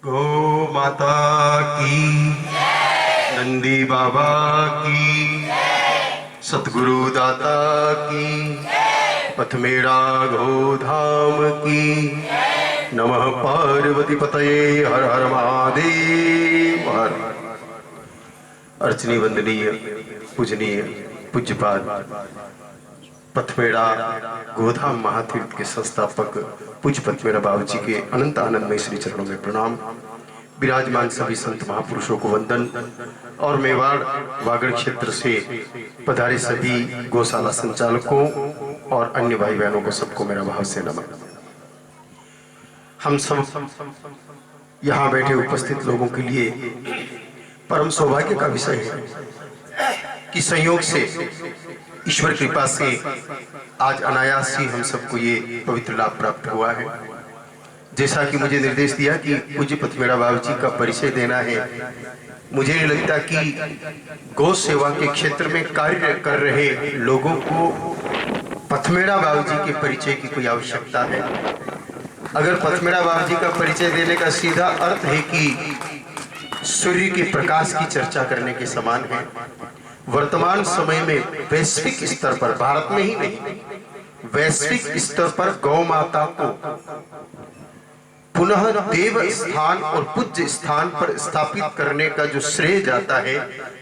गौ माता की, नंदी बाबा की, सतगुरु दाता की, पथमेड़ा गोधाम की। नमः पार्वती पतये, हर हर महादेव। हर अर्चनी वंदनीय पूजनीय पूज्यपाद पथमेड़ा गोधाम महातीर्थ के संस्थापक पूज्य पथमेड़ा बाबू जी के अनंत आनंदमय श्री चरणों में प्रणाम। विराजमान सभी संत महापुरुषों को वंदन और मेवाड़ वागड़ क्षेत्र से पधारे सभी गौशाला संचालकों और अन्य भाई बहनों को सबको मेरा भाव से नमन। हम सब यहाँ बैठे उपस्थित लोगों के लिए परम सौभाग्य का विषय है कि संयोग से ईश्वर कृपा से आज अनायास ही हम सबको ये पवित्र लाभ प्राप्त हुआ है। जैसा कि मुझे निर्देश दिया कि पूज्य पथमेड़ा बाबू जी का परिचय देना है, मुझे नहीं लगता कि गौ सेवा के क्षेत्र में कार्य कर रहे लोगों को पथमेड़ा बाबू जी के परिचय की कोई आवश्यकता है। अगर पथमेड़ा बाबू जी का परिचय देने का सीधा अर्थ है कि सूर्य के प्रकाश की चर्चा करने के समान है। वर्तमान समय में वैश्विक स्तर पर, भारत में ही नहीं, वैश्विक स्तर पर गौ माता को पुनः देव स्थान और पूज्य स्थान पर स्थापित करने का जो श्रेय जाता है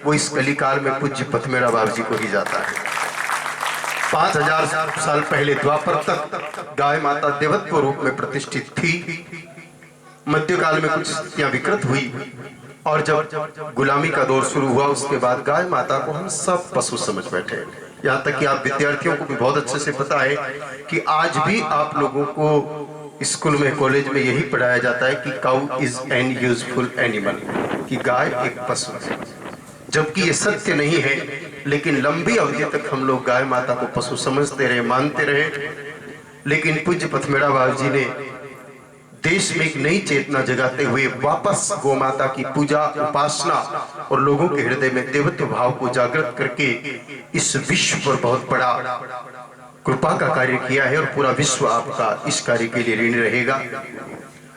वो इस कलिकाल में पूज्य पथमेड़ा बाबू जी को ही जाता है। 5000 साल पहले द्वापर तक गाय माता देवत्व रूप में प्रतिष्ठित थी। मध्यकाल में कुछ स्थितियां विकृत हुई और जब गुलामी का दौर शुरू हुआ उसके बाद गाय माता को हम सब पशु समझ बैठे। यहाँ तक कि आप विद्यार्थियों को भी बहुत अच्छे से पता है कि आज भी आप लोगों को स्कूल में, कॉलेज में यही पढ़ाया जाता है कि cow is an useful animal, कि गाय एक पशु है। जबकि ये सत्य नहीं है, लेकिन लंबी अवधि तक हम लोग गाय माता को पशु समझते रहे, मानते रहे। लेकिन पूज्य पथमेड़ा बाबू जी ने देश में एक नई चेतना जगाते हुए वापस गौ माता की पूजा, उपासना और लोगों के हृदय में देवत्व भाव को जागृत करके इस विश्व पर बहुत बड़ा कृपा का कार्य किया है और पूरा विश्व आपका इस कार्य के लिए ऋणी रहेगा।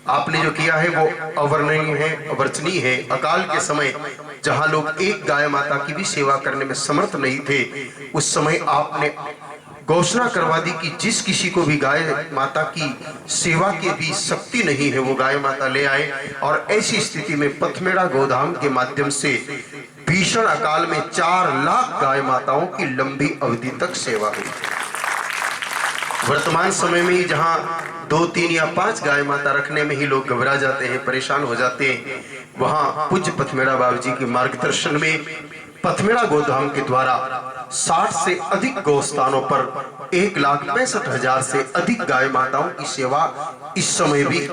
आपने जो किया है वो अवर्णनीय है, अवर्चनीय है। अकाल के समय जहां लोग एक गाय माता की भी सेवा करने में समर्थ नहीं थे, उस समय आपने घोषणा करवा दी कि जिस किसी को भी गाय माता की सेवा की भी शक्ति नहीं है वो गाय माता ले आए। और ऐसी स्थिति में पथमेड़ा गोधाम के माध्यम से भीषण अकाल में 4 लाख गाय माताओं की लंबी अवधि तक सेवा हुई। वर्तमान समय में ही जहां 2, 3 या 5 गाय माता रखने में ही लोग घबरा जाते हैं, परेशान हो जाते हैं, वहां पूज्य पथमेड़ा बाबू जी के मार्गदर्शन में पथमेड़ा गोधाम के द्वारा 60 से अधिक गौस्थानों पर 1,65,000 से अधिक गाय माताओं की सेवा इस समय भी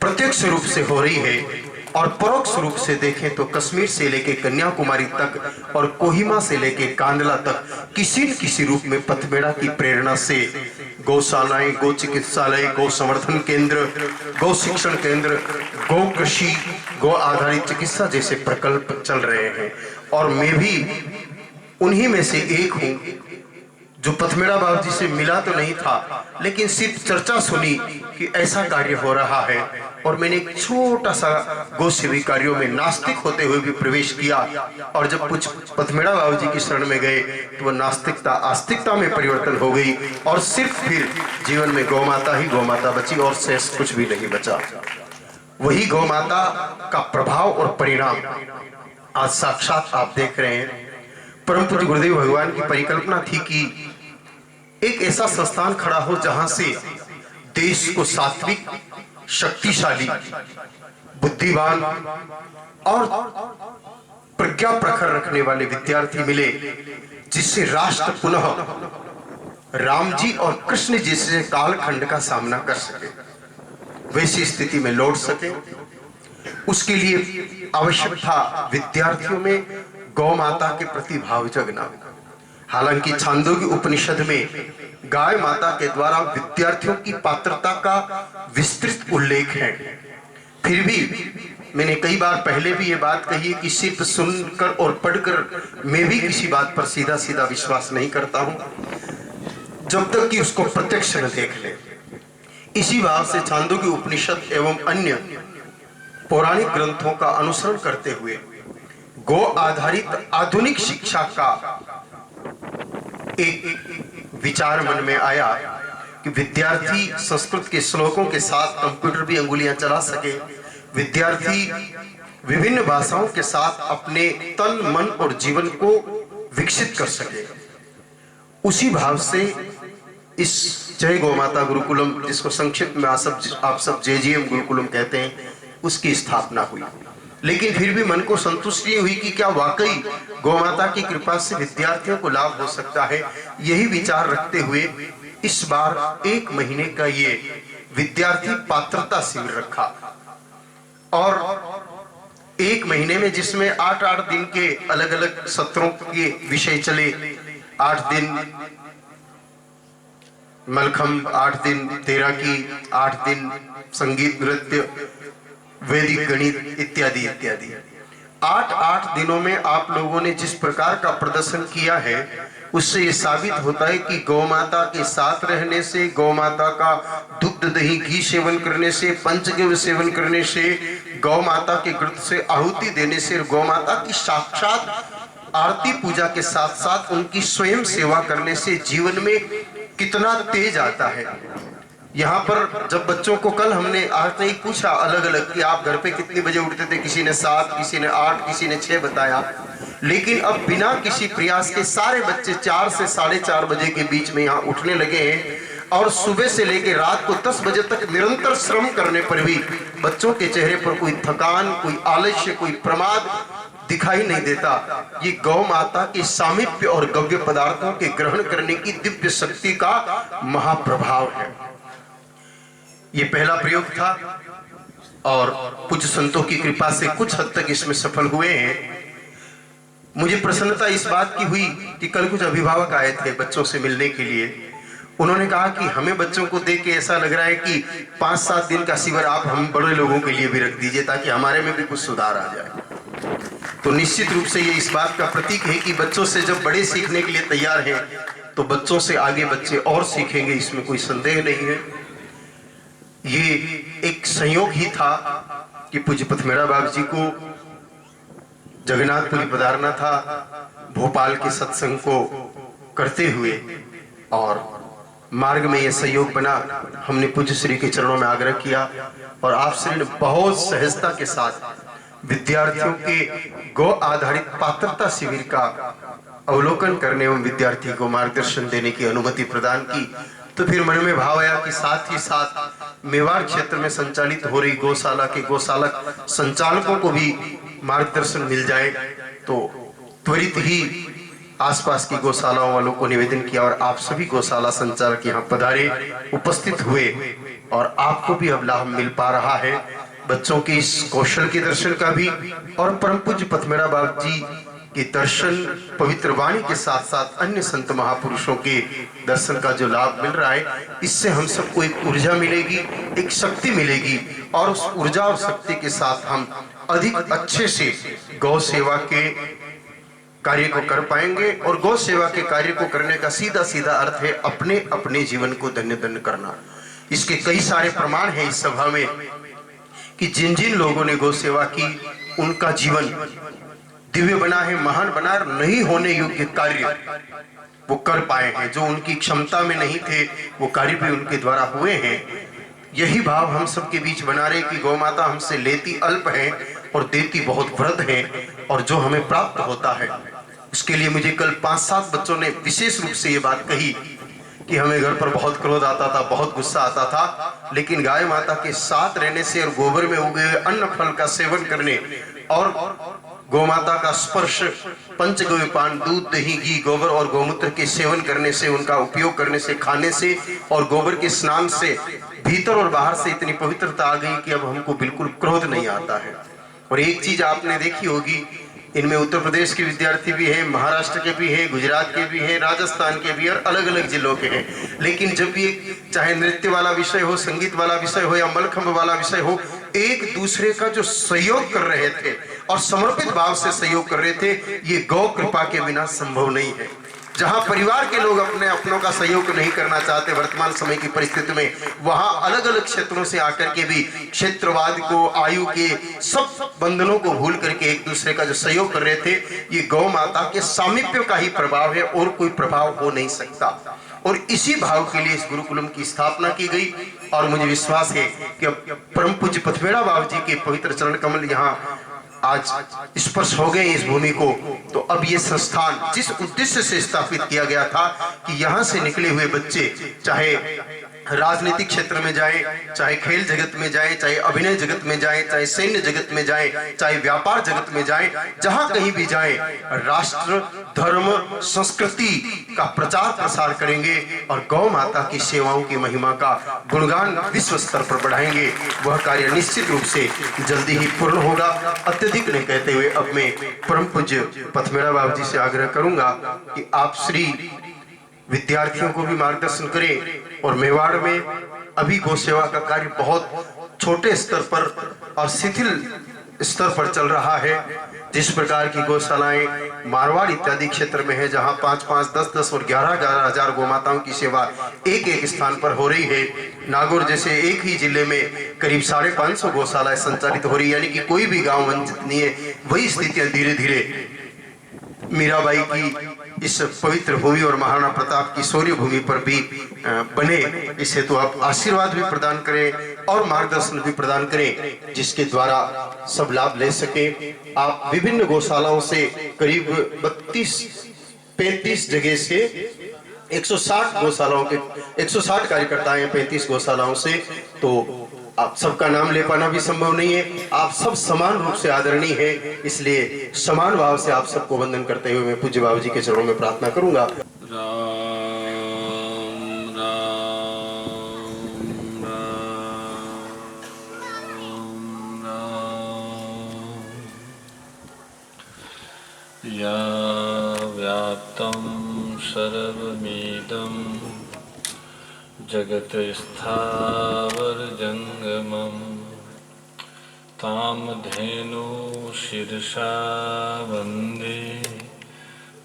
प्रत्यक्ष रूप से हो रही है। और परोक्ष रूप से देखें तो कश्मीर से लेके कन्याकुमारी तक और कोहिमा से लेके कांडला तक किसी न किसी रूप में पथमेड़ा की प्रेरणा से गौशालाएं, गौ चिकित्सालय, गौ संवर्धन केंद्र, गौ शिक्षण केंद्र, गौ कृषि, गौ आधारित चिकित्सा जैसे प्रकल्प चल रहे हैं। और मैं भी उन्हीं में से एक हूं जो पथमेड़ा बाबू जी से मिला तो नहीं था, लेकिन सिर्फ चर्चा सुनी कि ऐसा कार्य हो रहा है। और मैंने एक छोटा सा गौ सेवी कार्यों में नास्तिक होते हुए भी प्रवेश किया। और जब कुछ पथमेड़ा बाबू जी की शरण में गए तो वह नास्तिकता आस्तिकता में परिवर्तन हो गई और सिर्फ फिर जीवन में गौ माता ही गौ माता बची और शेष कुछ भी नहीं बचा। वही गौ माता का प्रभाव और परिणाम आज साक्षात आप देख रहे हैं। परम पूज्य गुरुदेव भगवान की परिकल्पना थी कि एक ऐसा संस्थान खड़ा हो जहां से देश को सात्विक, शक्तिशाली, बुद्धिमान और प्रज्ञा प्रखर रखने वाले विद्यार्थी मिले, जिससे राष्ट्र पुनः राम जी और कृष्ण जी से कालखंड का सामना कर सके, वैसी स्थिति में लौट सके। उसके लिए आवश्यक था विद्यार्थियों में गौ माता के प्रति भाव जगना। हालांकि छांदोग्य उपनिषद में गाय माता के द्वारा विद्यार्थियों की पात्रता का विस्तृत उल्लेख है। फिर भी मैंने कई बार पहले भी ये बात कही है कि सिर्फ सुनकर और पढ़कर मैं भी किसी बात पर सीधा सीधा विश्वास नहीं करता हूं, जब तक कि उसको प्रत्यक्ष न देख ले। इसी भाव से छांदोग्य उपनिषद एवं अन्य पौराणिक ग्रंथों का अनुसरण करते हुए गो आधारित आधुनिक शिक्षा का एक विचार मन में आया कि विद्यार्थी संस्कृत के श्लोकों के साथ कंप्यूटर भी अंगुलियां चला सके, विद्यार्थी विभिन्न भाषाओं के साथ अपने तन मन और जीवन को विकसित कर सके। उसी भाव से इस जय गौ माता गुरुकुलम, जिसको संक्षिप्त में आप सब JGM गुरुकुलम कहते हैं, उसकी स्थापना हुई। लेकिन फिर भी मन को संतुष्टि हुई कि क्या वाकई गौ माता की कृपा से विद्यार्थियों को लाभ हो सकता है। यही विचार रखते हुए इस बार 1 महीने का ये विद्यार्थी पात्रता शिविर रखा और 1 महीने में जिसमें 8-8 दिन के अलग अलग सत्रों के विषय चले। 8 दिन मलखम्ब, 8 दिन तैराकी, 8 दिन संगीत नृत्य, वैदिक गणित इत्यादि इत्यादि। 8-8 दिनों में आप लोगों ने जिस प्रकार का प्रदर्शन किया है, उससे ये साबित होता है कि गौ माता के साथ रहने से, गौ माता का दुग्ध दही घी सेवन करने से, पंचगव्य सेवन करने से, गौ माता के घृत से आहुति देने से, गौ माता की साक्षात आरती पूजा के साथ साथ उनकी स्वयं सेवा करने से जीवन में कितना तेज आता है। यहाँ पर जब बच्चों को कल हमने आज नहीं पूछा अलग अलग कि आप घर पे कितने बजे उठते थे, किसी ने 7, किसी ने 8, किसी ने 6 बताया, लेकिन अब बिना किसी प्रयास के सारे बच्चे 4 से 4:30 बजे के बीच में यहाँ उठने लगे हैं और सुबह से लेकर रात को 10 बजे तक निरंतर श्रम करने पर भी बच्चों के चेहरे पर कोई थकान, कोई आलस्य, कोई प्रमाद दिखाई नहीं देता। ये गौ माता के सामीप्य और गव्य पदार्थों के ग्रहण करने की दिव्य शक्ति का महाप्रभाव है। ये पहला प्रयोग था और कुछ संतों की कृपा से कुछ हद तक इसमें सफल हुए हैं। मुझे प्रसन्नता इस बात की हुई कि कल कुछ अभिभावक आए थे बच्चों से मिलने के लिए। उन्होंने कहा कि हमें बच्चों को देख के ऐसा लग रहा है कि 5-7 दिन का शिविर आप हम बड़े लोगों के लिए भी रख दीजिए ताकि हमारे में भी कुछ सुधार आ जाए। तो निश्चित रूप से ये इस बात का प्रतीक है कि बच्चों से जब बड़े सीखने के लिए तैयार हैं तो बच्चों से आगे बच्चे और सीखेंगे, इसमें कोई संदेह नहीं है। ये एक संयोग ही था कि पूज्य पथमेड़ा बाबू जी को जगन्नाथपुरी पधारना था भोपाल के सत्संग को करते हुए और मार्ग में यह सहयोग बना। हमने पूज्य श्री के चरणों में आग्रह किया और आप श्री ने बहुत सहजता के साथ विद्यार्थियों के गौ आधारित पात्रता शिविर का अवलोकन करने एवं विद्यार्थी को मार्गदर्शन देने की अनुमति प्रदान की। तो फिर मन में भाव आया कि साथ ही साथ मेवाड़ क्षेत्र में संचालित हो रही गौशाला के गौशालक संचालकों को भी मार्गदर्शन मिल जाए। तो त्वरित ही आसपास की गौशालाओं वालों को निवेदन किया और आप सभी गौशाला संचालक यहाँ पधारे, उपस्थित हुए और आपको भी अब लाभ मिल पा रहा है बच्चों के इस कौशल के दर्शन का भी और परम पूज्य पथमेड़ा बाबू जी के दर्शन, पवित्र वाणी के साथ साथ अन्य संत महापुरुषों के दर्शन का जो लाभ मिल रहा है, इससे हम सबको एक ऊर्जा मिलेगी, एक शक्ति मिलेगी और उस ऊर्जा और शक्ति के साथ हम अधिक अच्छे से गौ सेवा के कार्य को कर पाएंगे। और गौ सेवा के कार्य को करने का सीधा सीधा अर्थ है अपने अपने जीवन को धन्य धन्य करना। इसके कई सारे प्रमाण हैं इस सभा में कि जिन जिन लोगों ने गौ सेवा की उनका जीवन दिव्य बना है, महान बना है। नहीं होने योग्य कार्य वो कर पाए हैं, जो उनकी क्षमता में नहीं थे वो कार्य भी उनके द्वारा हुए हैं। यही भाव हम सबके बीच बना रहे कि गौ माता हमसे लेती अल्प है और देती बहुत वृद्ध है और जो हमें प्राप्त होता है उसके लिए मुझे कल 5-7 बच्चों ने विशेष रूप से ये बात कही कि हमें घर पर बहुत क्रोध आता था, बहुत गुस्सा आता था, लेकिन गाय माता के साथ रहने से और गोबर में उगे हुए अन्न फल का सेवन करने और गौ माता का स्पर्श, पंचगव्य पान, दूध दही घी गोबर और गौमूत्र के सेवन करने से, उनका उपयोग करने से, खाने से और गोबर के स्नान से भीतर और बाहर से इतनी पवित्रता आ गई कि अब हमको बिल्कुल क्रोध नहीं आता है। और एक चीज आपने देखी होगी, इनमें उत्तर प्रदेश के विद्यार्थी भी हैं, महाराष्ट्र के भी हैं, गुजरात के भी हैं, राजस्थान के भी और अलग अलग जिलों के हैं। लेकिन जब भी चाहे नृत्य वाला विषय हो, संगीत वाला विषय हो या मलखम्ब वाला विषय हो, एक दूसरे का जो सहयोग कर रहे थे और समर्पित भाव से सहयोग कर रहे थे, ये गौ कृपा के बिना संभव नहीं है। जहां परिवार के लोग अपने अपनों का सहयोग नहीं करना चाहते वर्तमान समय की परिस्थिति में, वहां अलग अलग क्षेत्रों से आकर के भी क्षेत्रवाद को, आयु के सब बंधनों को भूल करके एक दूसरे का जो सहयोग कर रहे थे, ये गौ माता के सामीप्य का ही प्रभाव है और कोई प्रभाव हो नहीं सकता। और इसी भाव के लिए इस गुरुकुलम की स्थापना की गई और मुझे विश्वास है कि अब परम पूज्य पथमेड़ा बाबू जी के पवित्र चरण कमल यहाँ आज स्पर्श हो गए इस भूमि को। तो अब ये संस्थान जिस उद्देश्य से स्थापित किया गया था कि यहाँ से निकले हुए बच्चे चाहे राजनीतिक क्षेत्र में जाए, चाहे खेल जगत में जाए, चाहे अभिनय जगत में जाए, चाहे सैन्य जगत में जाए, चाहे व्यापार जगत में जाए, जहां कहीं भी जाए, राष्ट्र, धर्म, संस्कृति का प्रचार प्रसार करेंगे और गौ माता की सेवाओं की महिमा का गुणगान विश्व स्तर पर बढ़ाएंगे। वह कार्य निश्चित रूप से जल्दी ही पूर्ण होगा। अत्यधिक नहीं कहते हुए अब मैं परम पूज्य पथमेड़ा बाबू जी से आग्रह करूंगा कि आप श्री विद्यार्थियों को भी मार्गदर्शन करें। और मेवाड़ में अभी गौ सेवा का कार्य बहुत छोटे स्तर पर और शिथिल स्तर पर चल रहा है। जिस प्रकार की गौशालाएं मारवाड़ इत्यादि क्षेत्र में है, जहां 5-5, 10-10 और 11-11 हजार गौ माताओं की सेवा एक एक स्थान पर हो रही है। नागौर जैसे एक ही जिले में करीब 550 गौशालाएं संचालित हो रही है, यानी कि कोई भी गांव वंचित नहीं है। वही स्थितियां धीरे धीरे मीराबाई की इस पवित्र भूमि और महाराणा प्रताप की शौर्य भूमि पर भी बने। इसे तो आप आशीर्वाद भी प्रदान करें और मार्गदर्शन भी प्रदान करें, जिसके द्वारा सब लाभ ले सके। आप विभिन्न गौशालाओं से करीब 32-35 जगह से 160 गौशालाओं के 160 कार्यकर्ता हैं 35 गौशालाओं से। तो आप सबका नाम ले पाना भी संभव नहीं है। आप सब समान रूप से आदरणीय हैं, इसलिए समान भाव से आप सबको वंदन करते हुए मैं पूज्य बाबू जी के चरणों में प्रार्थना करूंगा। राम राम राम या व्याप्तं सर्वमिदं जगत स्थावर जंगमं तामधेनु शीर्षा वंदे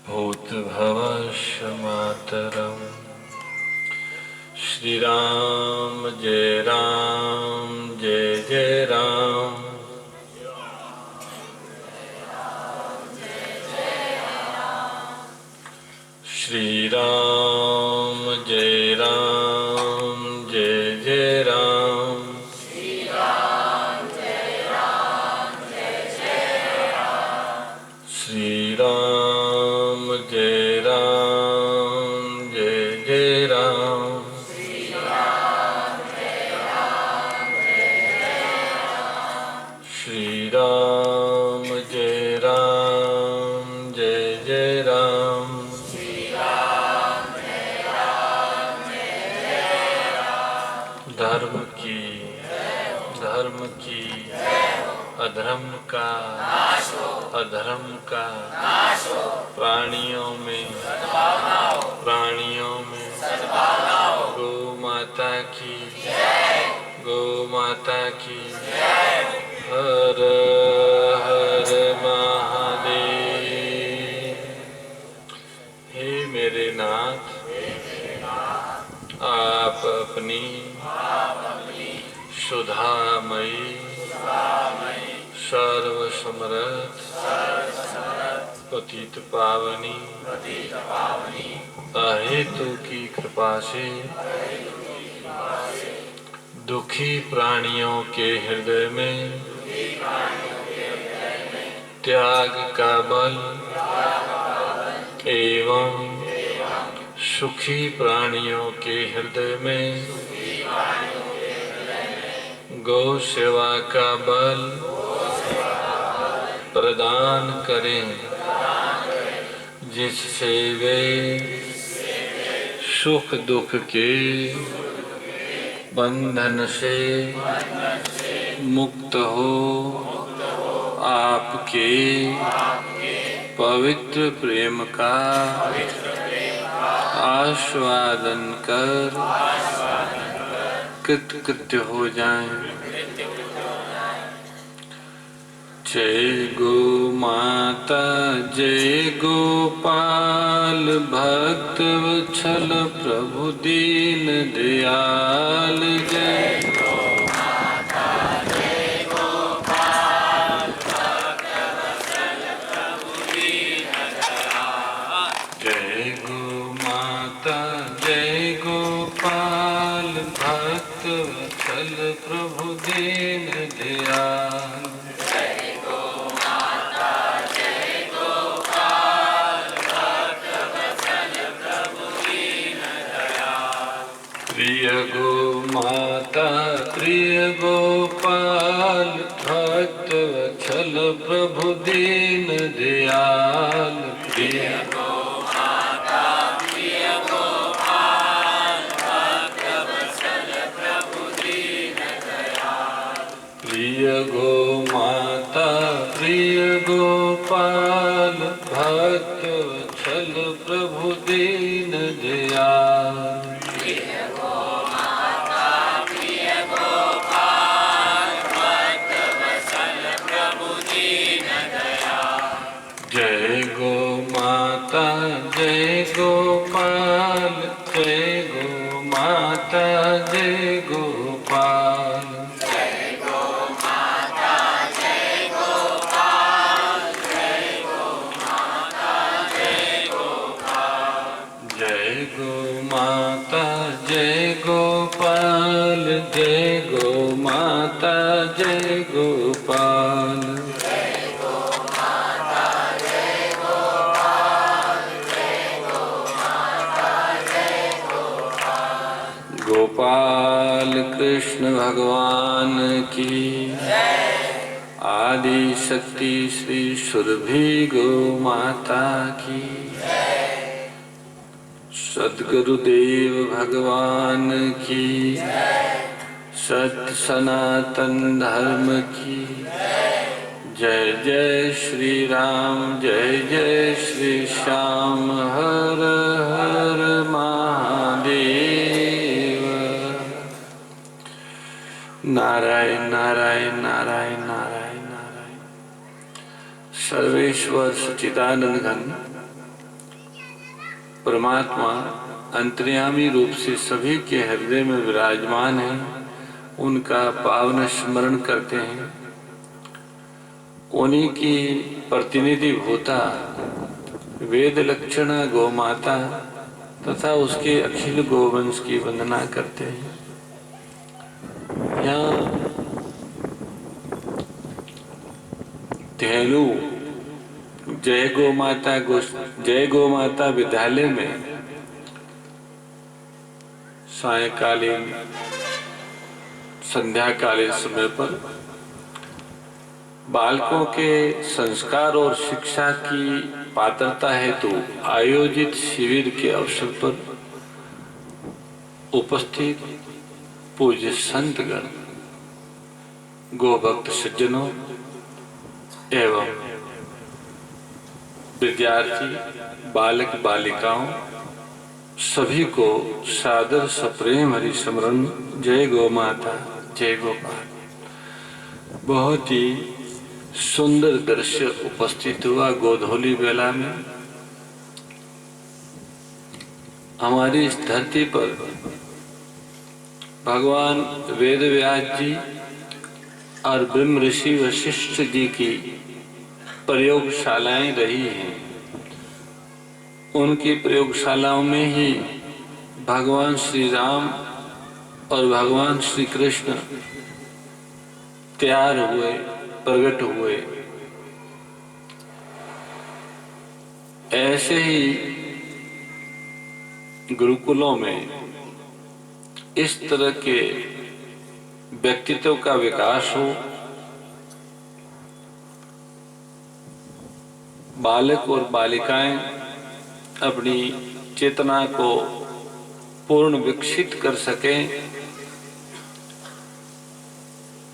भूतभवस्य मातरम्। श्री राम जय जय राम। श्री राम जय जय राम। श्री राम जय जय राम। श्री राम जय जय राम। धर्म की अधर्म का प्राणियों में गौ माता की हर हर महादेव। हे मेरे नाथ, आप अपनी सुधामयी सर्वसमर्थ पतित पावनी अहेतु की कृपा से दुखी प्राणियों के हृदय में त्याग का बल एवं सुखी प्राणियों के हृदय में गौ सेवा का बल प्रदान करें, जिससे वे सुख दुख के बंधन से मुक्त हो आपके पवित्र प्रेम का आस्वादन कर कृतकृत्य हो जाएं। जय गो माता जय गोपाल भक्त वत्सल प्रभु दीन दयाल जय जय गो माता जय गोपाल भक्त वत्सल प्रभु दीन दयाल प्रिय गो माता प्रिय गोपाल भक्त वत्सल प्रभु दीन दयाल प्रिय गो माता प्रिय गोपाल भक्त वत्सल प्रभु दीन दयाल प्रिय गो माता प्रिय गोपाल भक्त वत्सल प्रभु दीन दयाल जय गो माता जय गोपाल जय गो माता जय गोपाल जय गो माता जय गोपाल जय गो माता जय गोपाल जय गो माता जय गोपाल जय गो माता जय गोपाल गोपाल कृष्ण भगवान की आदि शक्ति श्री सुरभि गो माता की सद्गुरुदेव भगवान की सत्य सनातन धर्म की जय जय श्री राम जय जय श्री श्याम हर हर महादेव नारायण नारायण नारायण नारायण नारायण। सर्वेश्वर सच्चिदानंद घन परमात्मा अंतर्यामी रूप से सभी के हृदय में विराजमान है, उनका पावन स्मरण करते हैं। उन्हीं की प्रतिनिधि भूता वेद लक्षणा गौ माता तथा उसके अखिल गोवंश की वंदना करते हैं। यहाँ धेनु जय गो माता विद्यालय में सायंकालीन संध्याकालीन समय पर बालकों के संस्कार और शिक्षा की पात्रता हेतु आयोजित शिविर के अवसर पर उपस्थित पूज्य संतगण, गोभक्त सज्जनों एवं विद्यार्थी बालक बालिकाओं सभी को सादर सप्रेम हरि स्मरण जय गौ माता जय गोपाल। बहुत ही सुंदर दृश्य उपस्थित हुआ गोधूली बेला में। हमारी इस धरती पर भगवान वेद व्यास जी और ब्रह्म ऋषि वशिष्ठ जी की प्रयोगशालाएं रही हैं। उनकी प्रयोगशालाओं में ही भगवान श्री राम और भगवान श्री कृष्ण तैयार हुए, प्रकट हुए। ऐसे ही गुरुकुलों में इस तरह के व्यक्तित्व का विकास हो, बालक और बालिकाएं अपनी चेतना को पूर्ण विकसित कर सकें।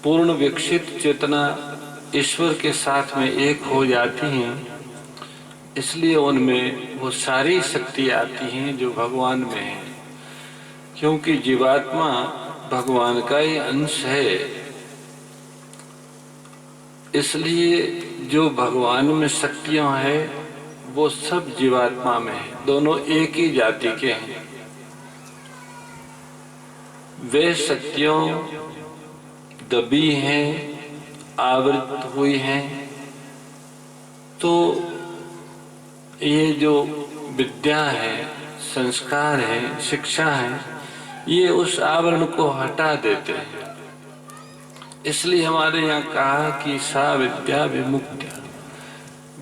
पूर्ण विकसित चेतना ईश्वर के साथ में एक हो जाती हैं, इसलिए उनमें वो सारी शक्ति आती हैं जो भगवान में है, क्योंकि जीवात्मा भगवान का ही अंश है। इसलिए जो भगवान में शक्तियां है वो सब जीवात्मा में है, दोनों एक ही जाति के हैं। वे शक्तियों दबी हैं, आवृत हुई हैं, तो ये जो विद्या है, संस्कार है, शिक्षा है, ये उस आवरण को हटा देते हैं। इसलिए हमारे यहाँ कहा कि सा विद्या विमुक्त्या।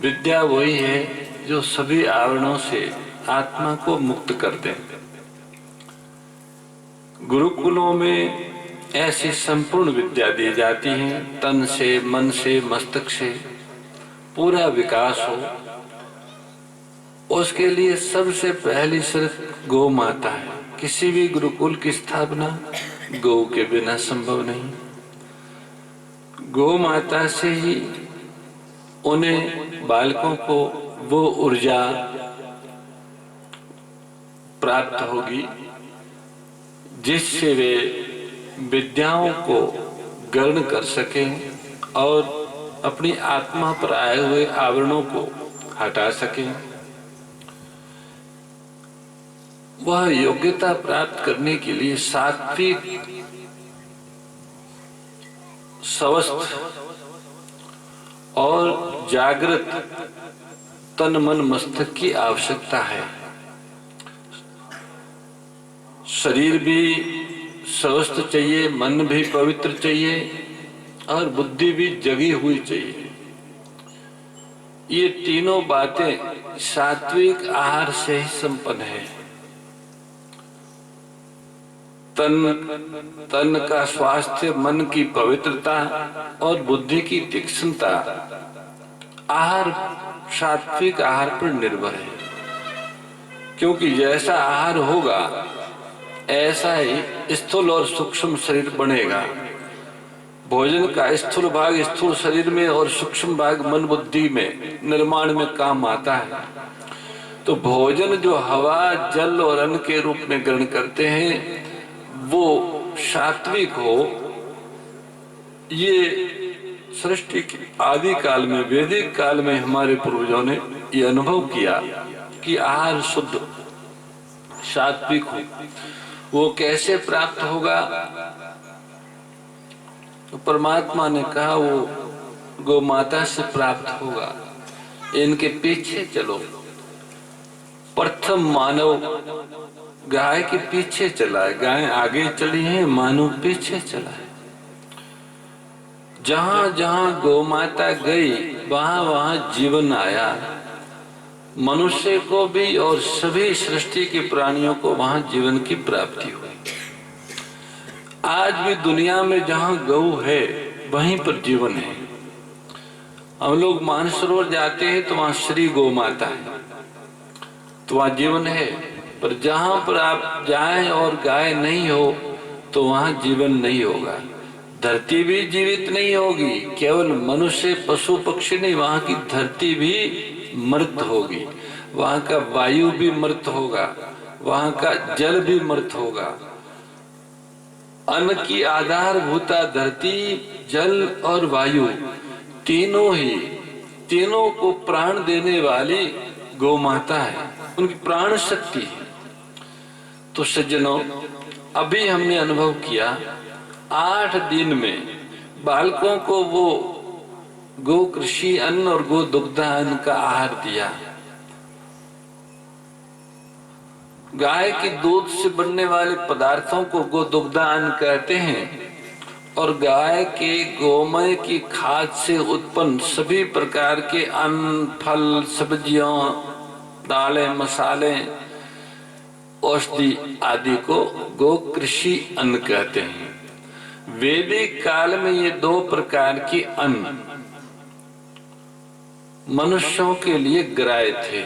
विद्या वही है जो सभी आवरणों से आत्मा को मुक्त कर दे। गुरुकुलों में ऐसी संपूर्ण विद्या दी जाती है, तन से, मन से, मस्तक से पूरा विकास हो। उसके लिए सबसे पहली शर्त गौ माता है। किसी भी गुरुकुल की स्थापना गौ के बिना संभव नहीं। गौ माता से ही उन्हें, बालकों को वो ऊर्जा प्राप्त होगी जिससे वे विद्याओं को ग्रहण कर सकें और अपनी आत्मा पर आए हुए आवरणों को हटा सकें। वह योग्यता प्राप्त करने के लिए सात्विक, स्वस्थ और जागृत तन मन मस्तक की आवश्यकता है। शरीर भी स्वस्थ चाहिए, मन भी पवित्र चाहिए और बुद्धि भी जगी हुई चाहिए। ये तीनों बातें सात्विक आहार से ही संपन्न है। तन का स्वास्थ्य, मन की पवित्रता और बुद्धि की तीक्ष्णता आहार, सात्विक आहार पर निर्भर है। क्योंकि जैसा आहार होगा ऐसा ही स्थूल और सूक्ष्म शरीर बनेगा। भोजन का स्थूल भाग स्थूल शरीर में और सूक्ष्म भाग मन बुद्धि में निर्माण में काम आता है। तो भोजन जो हवा, जल और अन्न के रूप में ग्रहण करते हैं वो सात्विक हो। ये सृष्टि के आदि काल में, वैदिक काल में हमारे पूर्वजों ने ये अनुभव किया कि आहार शुद्ध सात्विक हो। वो कैसे प्राप्त होगा? तो परमात्मा ने कहा वो गौ माता से प्राप्त होगा। इनके पीछे चलो। प्रथम मानव गाय के पीछे चला है, गाय आगे चली है, मानव पीछे चला है। जहां जहां गौ माता गई वहां वहां जीवन आया। मनुष्य को भी और सभी सृष्टि के प्राणियों को वहां जीवन की प्राप्ति हुई। आज भी दुनिया में जहां गौ है वहीं पर जीवन है। हम लोग मानसरोवर जाते हैं तो वहां श्री गौ माता है, तो वहां जीवन है। पर जहां पर आप जाएं और गाय नहीं हो तो वहां जीवन नहीं होगा। धरती भी जीवित नहीं होगी। केवल मनुष्य, पशु पक्षी नहीं, वहां की धरती भी मृत होगी। वहां का वायु भी मृत होगा, वहां का जल भी मृत होगा। अन्न की आधारभूता धरती, जल और वायु तीनों को प्राण देने वाली गौ माता है, उनकी प्राण शक्ति है। तो सज्जनों, अभी हमने अनुभव किया 8 दिन में बालकों को वो गो कृषि अन्न और गो दुग्धान्न का आहार दिया। गाय के दूध से बनने वाले पदार्थों को गो दुग्धान्न कहते हैं और गाय के गोमय की खाद से उत्पन्न सभी प्रकार के अन्न, फल, सब्जियों, दालें, मसाले, औषधि आदि को गो कृषि अन्न कहते हैं। वैदिक काल में ये 2 प्रकार के अन्न मनुष्यों के लिए ग्राह्य थे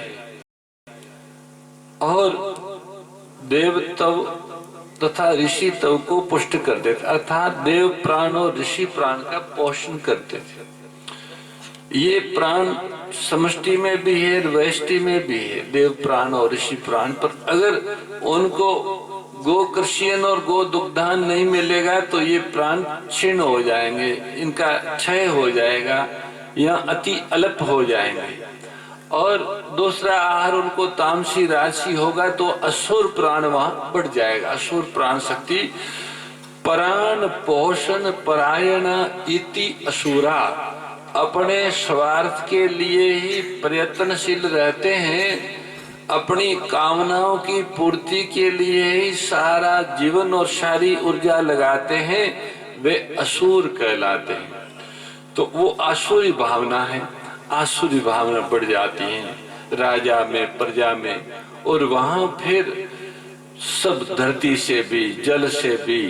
और देवतव तथा ऋषि तव को पुष्ट करते थे, अर्थात देव प्राण और ऋषि प्राण का पोषण करते थे। ये प्राण समष्टि में भी है, व्यष्टि में भी है, देव प्राण और ऋषि प्राण। पर अगर उनको गो कृषियन और गो दुग्धान नहीं मिलेगा तो ये प्राण क्षीण हो जाएंगे, इनका क्षय हो जाएगा या अति अल्प हो जाएंगे। और दूसरा आहार उनको तामसी राजसी होगा तो असुर प्राण वहां बढ़ जाएगा। असुर प्राण शक्ति प्राण पोषण परायण इति असुरा, अपने स्वार्थ के लिए ही प्रयत्नशील रहते हैं, अपनी कामनाओं की पूर्ति के लिए ही सारा जीवन और सारी ऊर्जा लगाते हैं, वे असुर कहलाते हैं। तो वो आसुरी भावना है, आसुरी भावना बढ़ जाती है राजा में प्रजा में, और वहां फिर सब धरती से भी, जल से भी,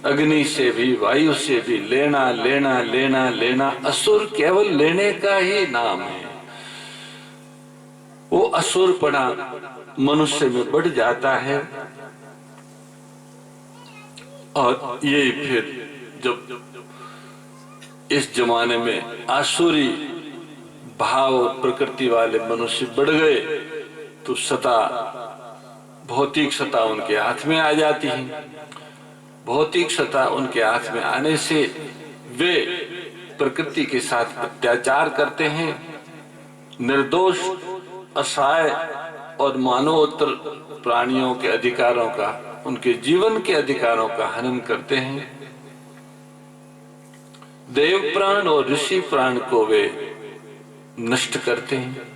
अग्नि से भी, वायु से भी लेना लेना लेना लेना। असुर केवल लेने का ही नाम है। वो असुरपना मनुष्य में बढ़ जाता है, और ये फिर जब इस जमाने में आसुरी भाव और प्रकृति वाले मनुष्य बढ़ गए तो सत्ता, भौतिक सत्ता उनके हाथ में आ जाती है। भौतिक सत्ता उनके हाथ में आने से वे प्रकृति के साथ अत्याचार करते हैं, निर्दोष असहाय और मानवोत्तर प्राणियों के अधिकारों का, उनके जीवन के अधिकारों का हनन करते हैं। देव प्राण और ऋषि प्राण को वे नष्ट करते हैं।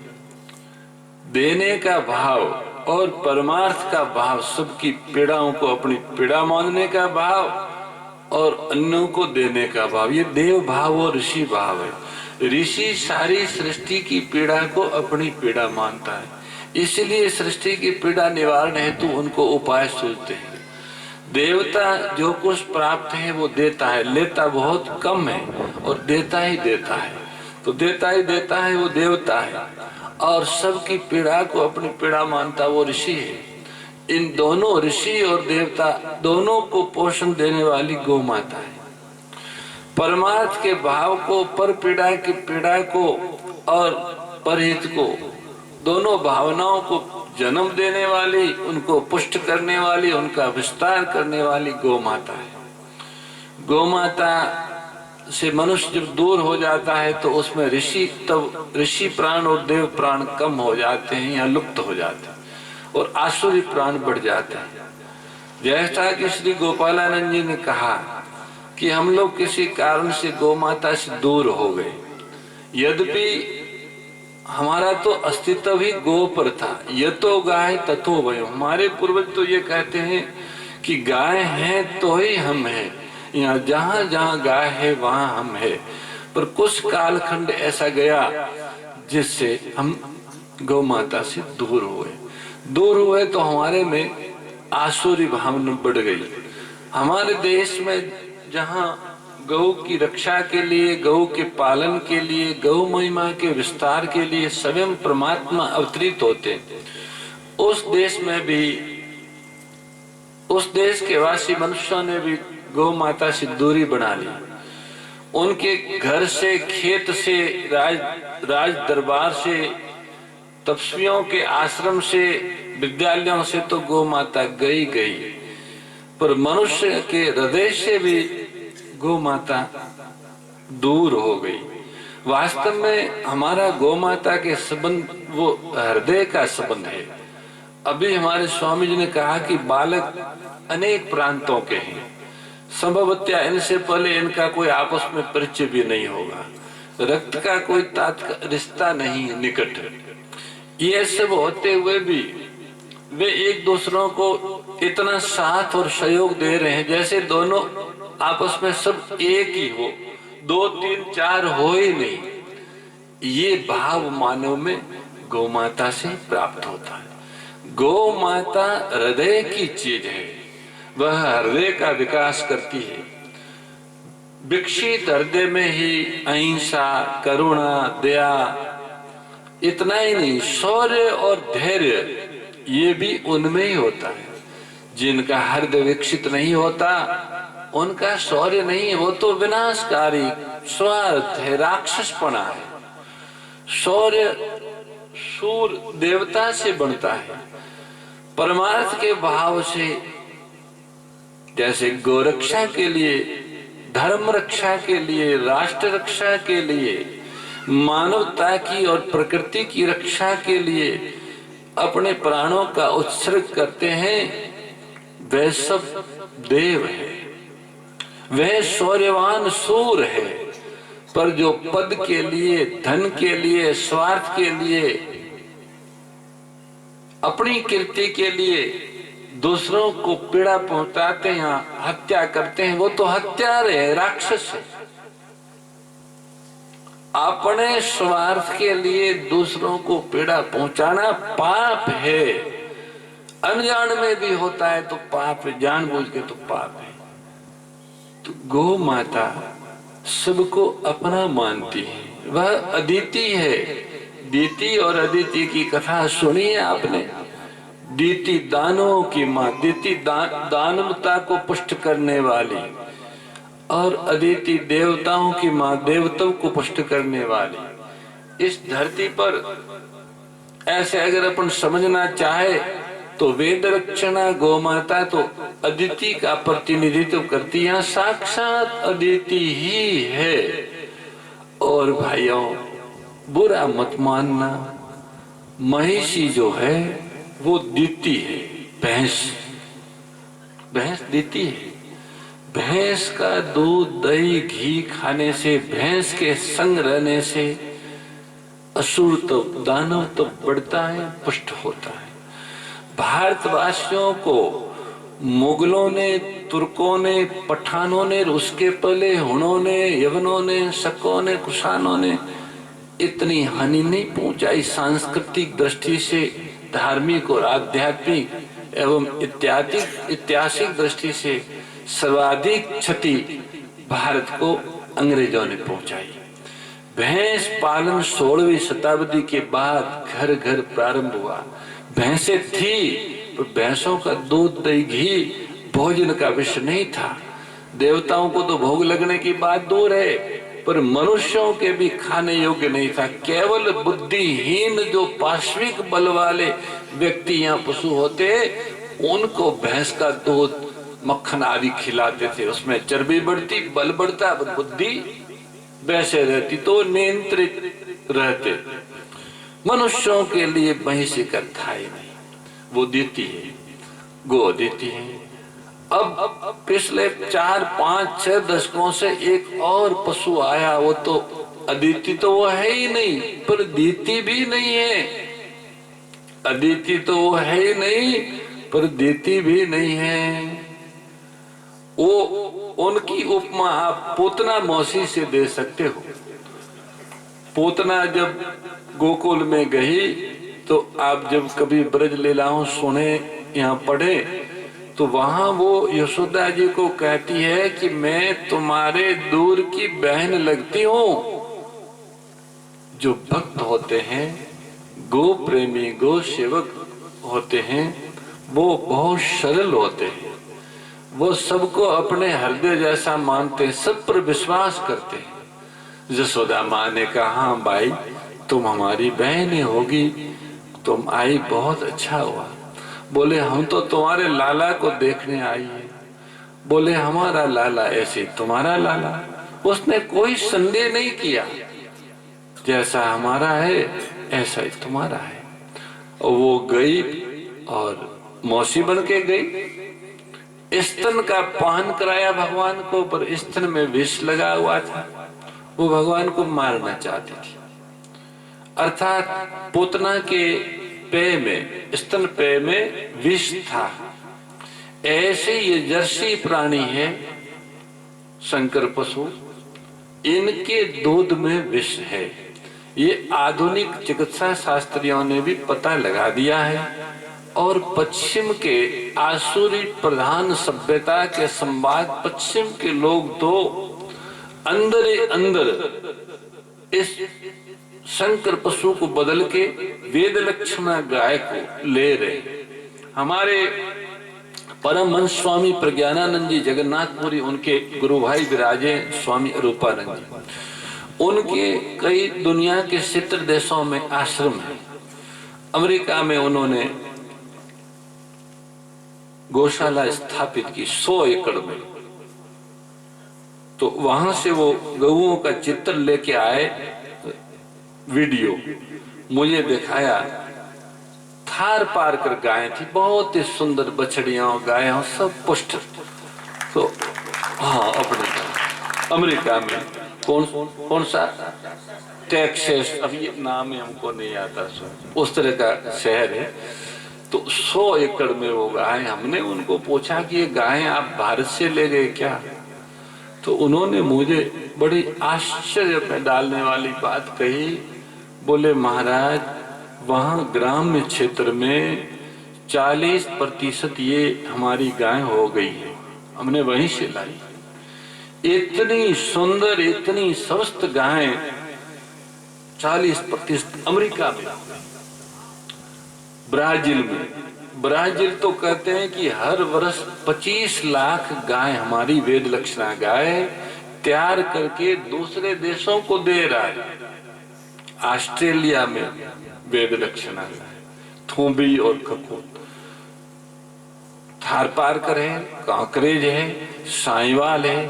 देने का भाव और परमार्थ का भाव, सबकी पीड़ाओं को अपनी पीड़ा मानने का भाव और अन्यों को देने का भाव, ये देव भाव और ऋषि भाव है। ऋषि सारी सृष्टि की पीड़ा को अपनी पीड़ा मानता है, इसलिए सृष्टि की पीड़ा निवारण हेतु उनको उपाय सूझते हैं। देवता जो कुछ प्राप्त है वो देता है, लेता बहुत कम है और देता ही देता है। तो देता ही देता है, वो देवता है। और सबकी पीड़ा को अपनी पीड़ा मानता वो ऋषि है। इन दोनों ऋषि और देवता दोनों को पोषण देने वाली गौ माता है। परमार्थ के भाव को, पर पीड़ा की पीड़ा को और परहित को, दोनों भावनाओं को जन्म देने वाली, उनको पुष्ट करने वाली, उनका विस्तार करने वाली गौ माता है। गौ माता से मनुष्य जब दूर हो जाता है तो उसमें ऋषि प्राण और देव प्राण कम हो जाते हैं या लुप्त हो जाते हैं, और आसुरी प्राण बढ़ जाते हैं। जैसा कि श्री गोपालानंद जी ने कहा कि हम लोग किसी कारण से गौ माता से दूर हो गए, यद्यपि हमारा तो अस्तित्व ही गौ पर था। यतो गाय ततो वयम्, हमारे पूर्वज तो ये कहते हैं कि गाय है तो ही हम हैं, यहाँ जहाँ जहाँ गाय है वहाँ हम है। पर कुछ कालखंड ऐसा गया जिससे हम गौ माता से दूर हुए तो हमारे में आसुरी भावना बढ़ गई। हमारे देश में जहाँ गौ की रक्षा के लिए, गौ के पालन के लिए, गौ महिमा के विस्तार के लिए स्वयं परमात्मा अवतरित होते, उस देश में भी, उस देश के वासी मनुष्यों ने भी गौ माता से दूरी बना ली। उनके घर से, खेत से, राज दरबार से, तपस्वियों के आश्रम से, विद्यालयों से तो गौ माता गई, पर मनुष्य के हृदय से भी गौ माता दूर हो गई। वास्तव में हमारा गौ माता के संबंध वो हृदय का संबंध है। अभी हमारे स्वामी जी ने कहा कि बालक अनेक प्रांतों के हैं, संभवतः इनसे पहले इनका कोई आपस में परिचय भी नहीं होगा, रक्त का कोई रिश्ता नहीं निकट। ये सब होते हुए भी वे एक दूसरों को इतना साथ और सहयोग दे रहे हैं जैसे दोनों आपस में सब एक ही हो, 2 3 4 हो ही नहीं। ये भाव मानव में गौ माता से प्राप्त होता है। गौ माता हृदय की चीज है, वह हृदय का विकास करती है। विकसित हृदय में ही अहिंसा, करुणा, दया, इतना ही नहीं, शौर्य और धैर्य ये भी उनमें ही होता है। जिनका हृदय विकसित नहीं होता उनका शौर्य नहीं, वो तो विनाशकारी स्वार्थ है, राक्षसपना है। शौर्य सूर देवता से बनता है, परमार्थ के भाव से। जैसे गोरक्षा के लिए, धर्म रक्षा के लिए, राष्ट्र रक्षा के लिए, मानवता की और प्रकृति की रक्षा के लिए अपने प्राणों का उत्सर्ग करते हैं, वह सब देव है, वह शौर्यवान सूर है। पर जो पद के लिए, धन के लिए, स्वार्थ के लिए, अपनी कीर्ति के लिए दूसरों को पीड़ा पहुंचाते हैं, हत्या करते हैं, वो तो हत्यारे है, राक्षस है। अपने स्वार्थ के लिए दूसरों को पीड़ा पहुंचाना पाप है। अनजान में भी होता है तो पाप है, जानबूझ के तो पाप है। तो गौ माता सबको अपना मानती है, वह अदिति है। दीति और अदिति की कथा सुनी है आपने। दीति दानवों की माँ, दीति दानवता को पुष्ट करने वाली, और अदिति देवताओं की माँ, देवताओं को पुष्ट करने वाली। इस धरती पर ऐसे अगर अपन समझना चाहे तो वेद रक्षणा गौ माता तो अदिति का प्रतिनिधित्व करती है, साक्षात अदिति ही है। और भाइयों, बुरा मत मानना, महिषी जो है वो दीति है, भैंस दीति है। भैंस का दूध, दही, घी खाने से, भैंस के संग रहने से असुर तो, दानव तो बढ़ता है, पुष्ट होता है। भारतवासियों को मुगलों ने, तुर्कों ने, पठानों ने, उसके पहले हुनों ने, यवनों ने, शकों ने, कुषाणों ने इतनी हानि नहीं पहुंचाई। सांस्कृतिक दृष्टि से, धार्मिक और आध्यात्मिक एवं ऐतिहासिक दृष्टि से सर्वाधिक क्षति भारत को अंग्रेजों ने पहुंचाई। भैंस पालन 16वीं शताब्दी के बाद घर घर प्रारंभ हुआ। भैंसें थी, पर भैंसों का दूध, दही, घी भोजन का विषय नहीं था। देवताओं को तो भोग लगने की बात दूर है, पर मनुष्यों के भी खाने योग्य नहीं था। केवल बुद्धिहीन जो पाश्विक बल वाले व्यक्ति या पशु होते, उनको भैंस का दूध, मक्खन आदि खिलाते थे। उसमें चर्बी बढ़ती, बल बढ़ता, बुद्धि वैसे रहती, तो नियंत्रित रहते। मनुष्यों के लिए महिषी का था ही नहीं, वो देती है, गो देती है। अब पिछले 4, 5, 6 दशकों से एक और पशु आया, वो तो अदिति तो वो है ही नहीं, पर दीति भी नहीं है। अदिति तो वो है ही नहीं, पर दीति भी नहीं है। वो उनकी उपमा आप पूतना मौसी से दे सकते हो। पूतना जब गोकुल में गई तो आप जब कभी ब्रज लीलाओं सुने या पढ़े तो वहां वो यशोदा जी को कहती है कि मैं तुम्हारे दूर की बहन लगती हूँ। जो भक्त होते हैं, गो प्रेमी, गो सेवक होते हैं, वो बहुत सरल होते हैं। वो सबको अपने हृदय जैसा मानते हैं, सब पर विश्वास करते हैं। यशोदा माँ ने कहा, हाँ भाई, तुम हमारी बहन ही होगी, तुम आई, बहुत अच्छा हुआ। बोले हम तो तुम्हारे लाला को देखने आई है। बोले हमारा लाला ऐसे तुम्हारा लाला। उसने कोई संदेह नहीं किया, जैसा हमारा है ऐसा ही तुम्हारा है। और वो गई और मौसी बन के गई। स्तन का पान कराया भगवान को, पर स्तन में विष लगा हुआ था। वो भगवान को मारना चाहती थी। अर्थात पूतना के पेय में, स्तन पेय में विष था। ऐसे ये जर्सी प्राणी है, संकर पशु, इनके दूध में विष है। ये आधुनिक चिकित्सा शास्त्रियों ने भी पता लगा दिया है। और पश्चिम के आसुरी प्रधान सभ्यता के संवाद, पश्चिम के लोग तो अंदर ही अंदर इस शंकर पशु को बदल के वेद लक्षणा गाय को ले रहे। हमारे परमहंस स्वामी प्रज्ञानानंद जी जगन्नाथपुरी, उनके गुरु भाई विराजे स्वामी अरूपानंद जी, उनके कई दुनिया के 70 देशों में आश्रम है। अमेरिका में उन्होंने गौशाला स्थापित की 100 एकड़ में। तो वहां से वो गऊओं का चित्र लेके आए, वीडियो मुझे दिखाया। थार पार कर गायें थी, बहुत ही सुंदर बछड़ियां गायें सब पुष्ट। तो हाँ, अमेरिका में कौन सा टेक्सास, अब ये नाम ही हमको नहीं आता, उस तरह का शहर है। तो 100 एकड़ में वो गाय, हमने उनको पूछा कि ये गायें आप भारत से ले गए क्या? तो उन्होंने मुझे बड़ी आश्चर्य में डालने वाली बात कही। बोले महाराज, वहां ग्राम्य क्षेत्र में 40% ये हमारी गाय हो गई है, हमने वहीं से लाई। इतनी सुंदर, इतनी स्वस्थ गायें 40% अमेरिका में। ब्राजील तो कहते हैं कि हर वर्ष 25 लाख गाय हमारी वेद लक्षणा गाय तैयार करके दूसरे देशों को दे रहा है। ऑस्ट्रेलिया में वेद लक्षणा गाय, थोबी और कपूत, थारपारकर है, कांकरेज है, साहिवाल है,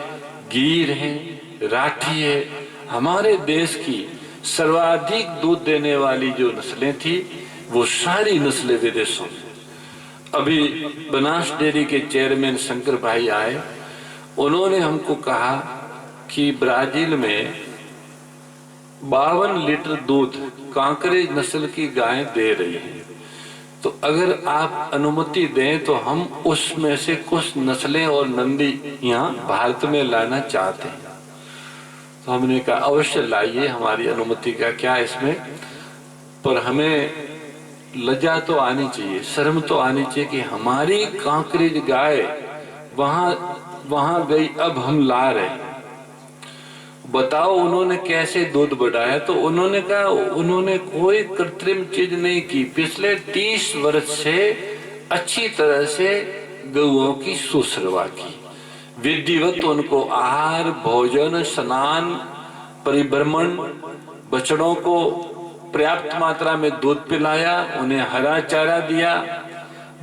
गिर है, राठी है। हमारे देश की सर्वाधिक दूध देने वाली जो नस्लें थी वो सारी नस्लें विदेशों में। अभी बनास डेयरी के चेयरमैन शंकर भाई आए, उन्होंने हमको कहा कि ब्राजील में 52 लीटर दूध कांकरेज नस्ल की गाय दे रही है। तो अगर आप अनुमति दें तो हम उसमें से कुछ नस्लें और नंदी यहाँ भारत में लाना चाहते हैं। तो हमने कहा अवश्य लाइए, हमारी अनुमति का क्या इसमें, पर हमें लज्जा तो आनी चाहिए, शर्म तो आनी चाहिए कि हमारी कांकरेज गाय वहां गई, अब हम ला रहे। बताओ उन्होंने कैसे दूध बढ़ाया? तो उन्होंने कहा उन्होंने कोई कृत्रिम चीज नहीं की, पिछले 30 वर्ष से अच्छी तरह से गौओं की सुश्रवा की, विधिवत उनको आहार, भोजन, स्नान, परिभ्रमण, बछड़ों को पर्याप्त मात्रा में दूध पिलाया, उन्हें हरा चारा दिया,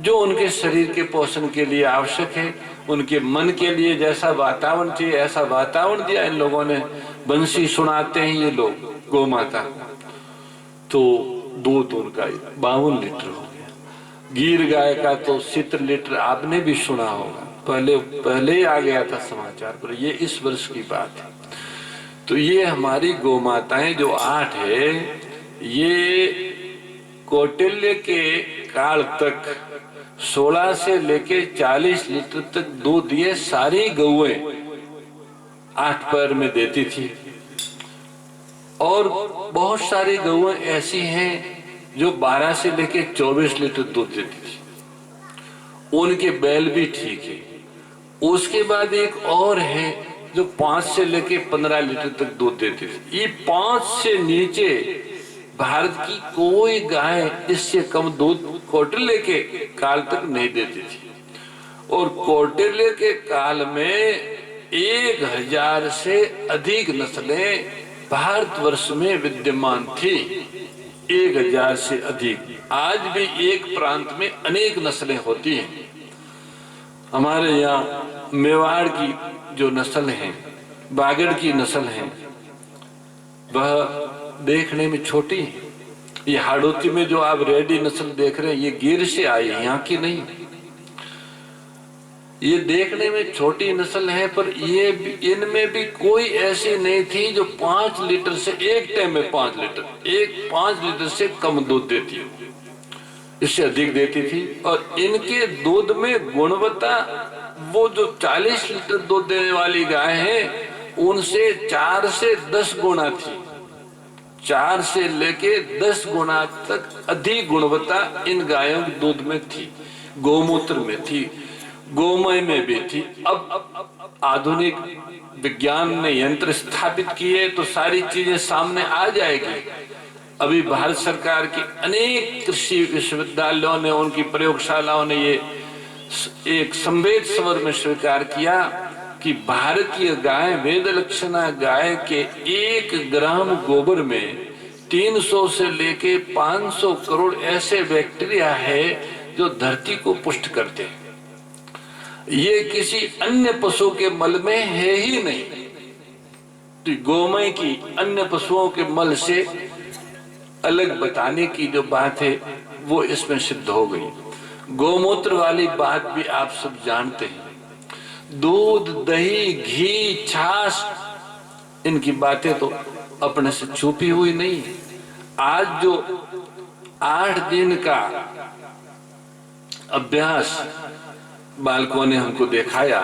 जो उनके शरीर के पोषण के लिए आवश्यक है, उनके मन के लिए जैसा वातावरण चाहिए ऐसा वातावरण दिया। इन लोगों ने बंसी सुनाते हैं ये लोग गौ माता, तो दूध उनका 52 लीटर हो गया। गिर गाय का तो 70 लीटर आपने भी सुना होगा, पहले ही आ गया था समाचार पर, ये इस वर्ष की बात है। तो ये हमारी गौ माताएं जो 8 है, ये कौटिल्य के काल तक 16 से लेके 40 लीटर तक दूध ये सारी गौएं 8 पैर में देती थी। और बहुत सारी गौएं ऐसी हैं जो 12 से लेके 24 लीटर दूध देती थी, उनके बैल भी ठीक है। उसके बाद एक और है जो 5 से लेके 15 लीटर तक दूध देती थी। ये 5 से नीचे भारत की कोई गाय इससे कम दूध कौटिल्य के काल तक नहीं देती थी। और कौटिल्य के काल में 1000 से अधिक नस्लें भारतवर्ष में विद्यमान थी, 1000 से अधिक। आज भी एक प्रांत में अनेक नस्लें होती हैं। हमारे यहाँ मेवाड़ की जो नस्ल है, बागड़ की नस्ल है, वह देखने में छोटी है। ये हाड़ौती में जो आप रेडी नस्ल देख रहे हैं ये गिर से आई है, यहाँ की नहीं। ये देखने में छोटी नस्ल है, पर ये इनमें भी कोई ऐसी नहीं थी जो 5 लीटर से एक टाइम में 5 लीटर से कम दूध देती हो, इससे अधिक देती थी। और इनके दूध में गुणवत्ता, वो जो 40 लीटर दूध देने वाली गाय है उनसे 4 से 10 गुना थी, 4 से लेके 10 गुना तक अधिक गुणवत्ता इन गायों के दूध में थी, गौमूत्र में थी, गोमय में भी थी। अब आधुनिक विज्ञान ने यंत्र स्थापित किए तो सारी चीजें सामने आ जाएगी। अभी भारत सरकार की अनेक कृषि विश्वविद्यालयों ने, उनकी प्रयोगशालाओं ने ये एक संवेद स्वर में स्वीकार किया कि भारतीय गाय, वेद लक्षणा गाय के 1 ग्राम गोबर में 300 से लेके 500 करोड़ ऐसे बैक्टीरिया है जो धरती को पुष्ट करते हैं। ये किसी अन्य पशु के मल में है ही नहीं। तो गोमय की अन्य पशुओं के मल से अलग बताने की जो बात है वो इसमें सिद्ध हो गई। गोमूत्र वाली बात भी आप सब जानते हैं। दूध, दही, घी, छाछ, इनकी बातें तो अपने से छुपी हुई नहीं है। आज जो 8 दिन का अभ्यास बालकों ने हमको दिखाया,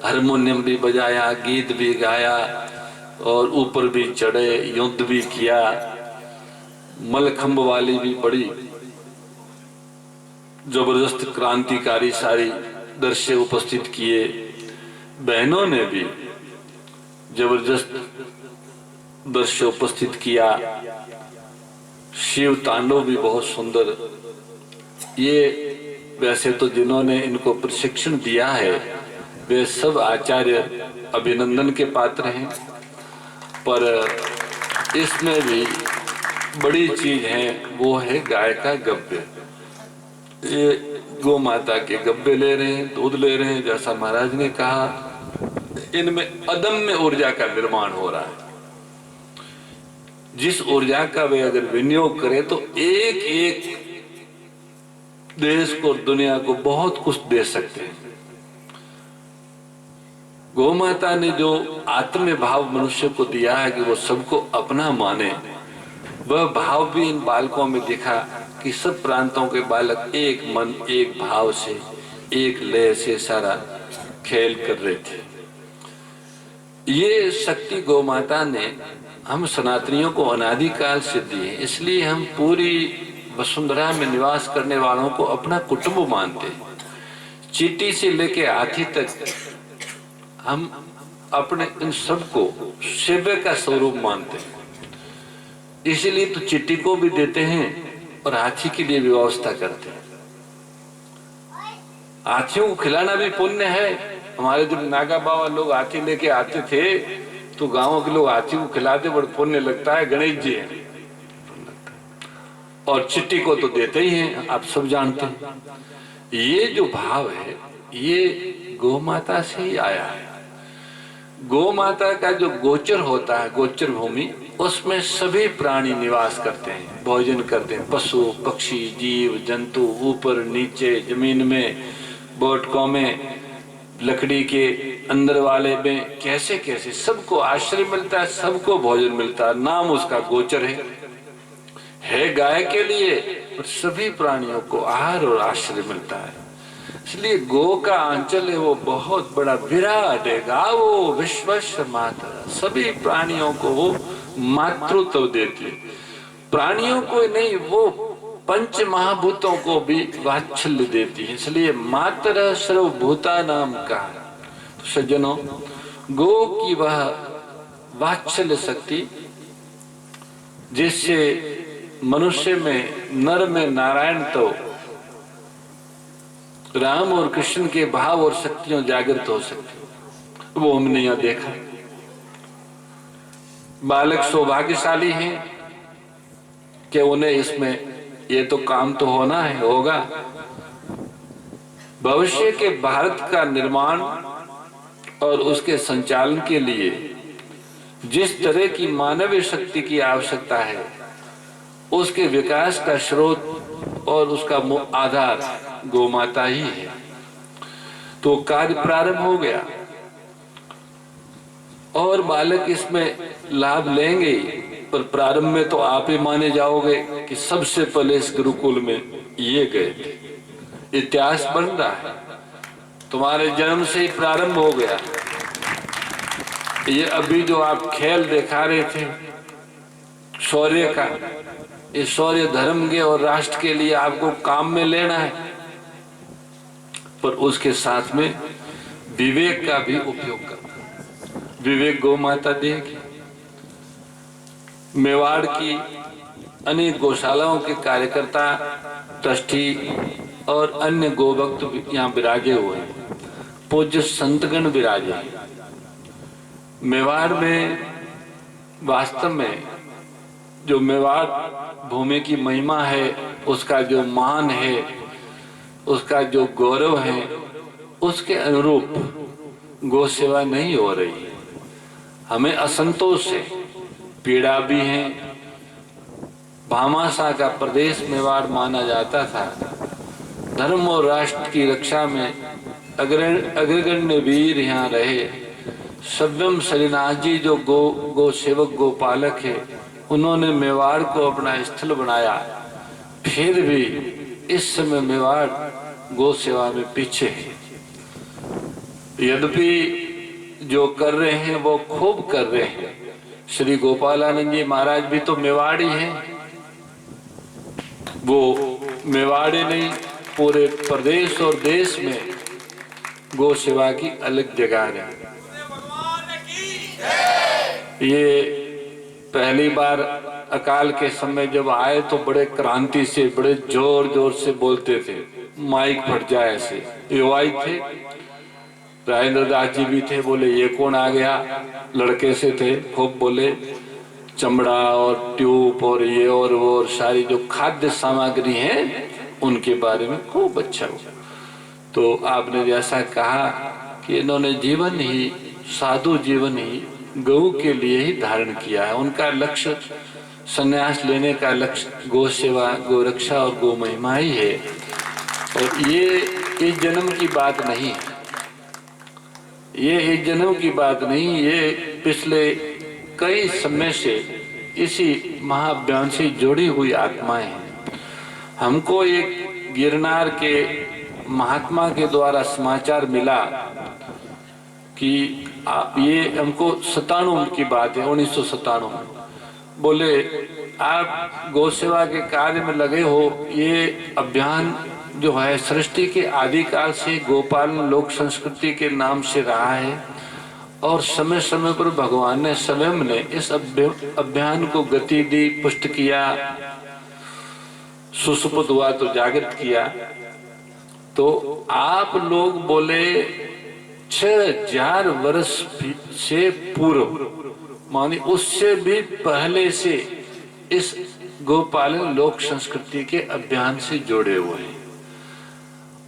हारमोनियम भी बजाया, गीत भी गाया और ऊपर भी चढ़े, युद्ध भी किया, मलखंब वाली भी बड़ी जबरदस्त क्रांतिकारी सारी दृश्य उपस्थित किए। बहनों ने भी जबरदस्त दृश्य उपस्थित किया। शिव तांडव भी बहुत सुंदर। ये वैसे तो जिन्होंने इनको प्रशिक्षण दिया है वे सब आचार्य अभिनंदन के पात्र हैं, पर इसमें भी बड़ी चीज है, वो है गाय का गब्बे। ये गौ माता के गब्बे ले रहे हैं, दूध ले रहे हैं, जैसा महाराज ने कहा, इनमें अदम्य ऊर्जा का निर्माण हो रहा है। जिस ऊर्जा का वे अगर विनियोग करें तो एक एक देश को, दुनिया को बहुत कुछ दे सकते हैं। गौ माता ने जो आत्म भाव मनुष्य को दिया है कि वो सबको अपना माने, वह भाव भी इन बालकों में दिखा कि सब प्रांतों के बालक एक मन, एक भाव से, एक लय से सारा खेल कर रहे थे। ये शक्ति गौ माता ने हम सनातनियों को अनादिकाल से दी है, इसलिए हम पूरी वसुंधरा में निवास करने वालों को अपना कुटुंब मानते हैं। चींटी से लेके हाथी तक हम अपने इन सबको सेव्य का स्वरूप मानते हैं। इसीलिए तो चींटी को भी देते हैं और हाथी के लिए व्यवस्था करते हैं। हाथियों को खिलाना भी पुण्य है। हमारे जब नागा बाबा लोग हाथी लेके आते थे तो गांवों के लोग हाथी को खिलाते, बड़ा पुण्य लगता है। गणेश जी है और चिट्टी को तो देते ही हैं, आप सब जानते हैं। ये जो भाव है ये गौ माता से ही आया है। गौ माता का जो गोचर होता है, गोचर भूमि, उसमें सभी प्राणी निवास करते हैं, भोजन करते हैं। पशु, पक्षी, जीव जंतु, ऊपर नीचे, जमीन में, बोटकों में, लकड़ी के अंदर वाले में, कैसे कैसे सबको आश्रय मिलता है, सबको भोजन मिलता है। नाम उसका गोचर है गाय के लिए, और सभी प्राणियों को आहार और आश्रय मिलता है। इसलिए गो का आंचल है वो बहुत बड़ा विराट है। गावो विश्वस्य मातरः, सभी प्राणियों को वो मातृत्व देती है। प्राणियों को नहीं, वो पंच महाभूतों को भी वात्सल्य देती है। इसलिए मातरः सर्वभूतानां का। तो सज्जनों, गो की वह वात्सल्य शक्ति जिससे मनुष्य में, नर में नारायण तो राम और कृष्ण के भाव और शक्तियां जागृत हो सकती, वो हमने यहां देखा। बालक सौभाग्यशाली हैं कि उन्हें इसमें ये तो काम तो होना है, होगा। भविष्य के भारत का निर्माण और उसके संचालन के लिए जिस तरह की मानवीय शक्ति की आवश्यकता है, उसके विकास का स्रोत और उसका आधार गौ माता ही है। तो कार्य प्रारंभ हो गया और बालक इसमें लाभ लेंगे, पर प्रारंभ में तो आप ही माने जाओगे कि सबसे पहले इस गुरुकुल में ये गए थे। इतिहास बन रहा है, तुम्हारे जन्म से ही प्रारंभ हो गया। ये अभी जो आप खेल दिखा रहे थे शौर्य का, ये शौर्य धर्म के और राष्ट्र के लिए आपको काम में लेना है, पर उसके साथ में विवेक का भी उपयोग करना। विवेक गौ माता देगी। मेवाड़ की अनेक गौशालाओं के कार्यकर्ता, ट्रस्टी और अन्य गोभक्त यहाँ विराजे हुए हैं। पूज्य संतगण विराजे हैं। मेवाड़ में वास्तव में जो मेवाड़ भूमि की महिमा है, उसका जो मान है, उसका जो गौरव है, उसके अनुरूप गौ सेवा नहीं हो रही है। हमें असंतोष है, पीड़ा भी है, भामाशाह का प्रदेश मेवाड़ माना जाता था। धर्म और राष्ट्र की रक्षा में अग्रगण्य वीर यहाँ रहे। सव्यम श्रीनाथ जी जो गो सेवक गोपालक है, उन्होंने मेवाड़ को अपना स्थल बनाया। फिर भी इस समय मेवाड़ गो सेवा में पीछे है। यद्यपि जो कर रहे हैं वो खूब कर रहे हैं। श्री गोपालानंद जी महाराज भी तो मेवाड़ी हैं। वो मेवाड़ी नहीं, पूरे प्रदेश और देश में गो सेवा की अलग जगह है। ये पहली बार अकाल के समय जब आए तो बड़े क्रांति से, बड़े जोर जोर से बोलते थे, माइक फट जाए ऐसे। युवाई थे, राजेंद्र दास जी भी थे, बोले ये कौन आ गया, लड़के से थे, खूब बोले। चमड़ा और ट्यूब और ये और वो और सारी जो खाद्य सामग्री है उनके बारे में खूब अच्छा हुआ। तो आपने जैसा कहा कि इन्होंने जीवन ही, साधु जीवन ही गौ के लिए ही धारण किया है। उनका लक्ष्य, संन्यास लेने का लक्ष्य गौ सेवा, गौ रक्षा और गौ महिमा ही है। और ये इस जन्म की बात नहीं है, ये इस जन्म की बात नहीं, ये पिछले कई समय से इसी महाअभियान से जुड़ी हुई आत्माएं हैं। हमको एक गिरनार के महात्मा के द्वारा समाचार मिला कि ये हमको 97 की बात है, 1997 में, बोले आप गौ सेवा के कार्य में लगे हो। ये अभियान जो है सृष्टि के आदिकाल से गोपालन लोक संस्कृति के नाम से रहा है और समय समय पर भगवान ने स्वयं ने इस अभियान को गति दी, पुष्ट किया, सुसुप्त हुआ तो जागृत किया। तो आप लोग बोले 6000 वर्ष से पूर्व, मानी उससे भी पहले से इस गोपालन लोक संस्कृति के अभियान से जुड़े हुए हैं।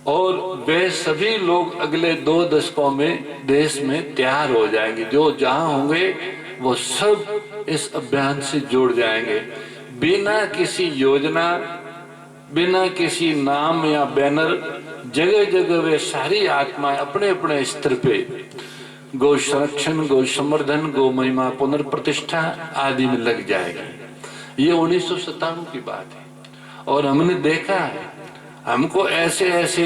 और वे सभी लोग अगले 2 दशकों में देश में तैयार हो जाएंगे। जो जहां होंगे वो सब इस अभियान से जुड़ जाएंगे। बिना किसी योजना, बिना किसी नाम या बैनर, जगह जगह वे सारी आत्माएं अपने अपने स्तर पे गौ संरक्षण, गौ संवर्धन, गौ महिमा, पुनर्प्रतिष्ठा आदि में लग जाएगी। ये 1997 की बात है और हमने देखा है। हमको ऐसे ऐसे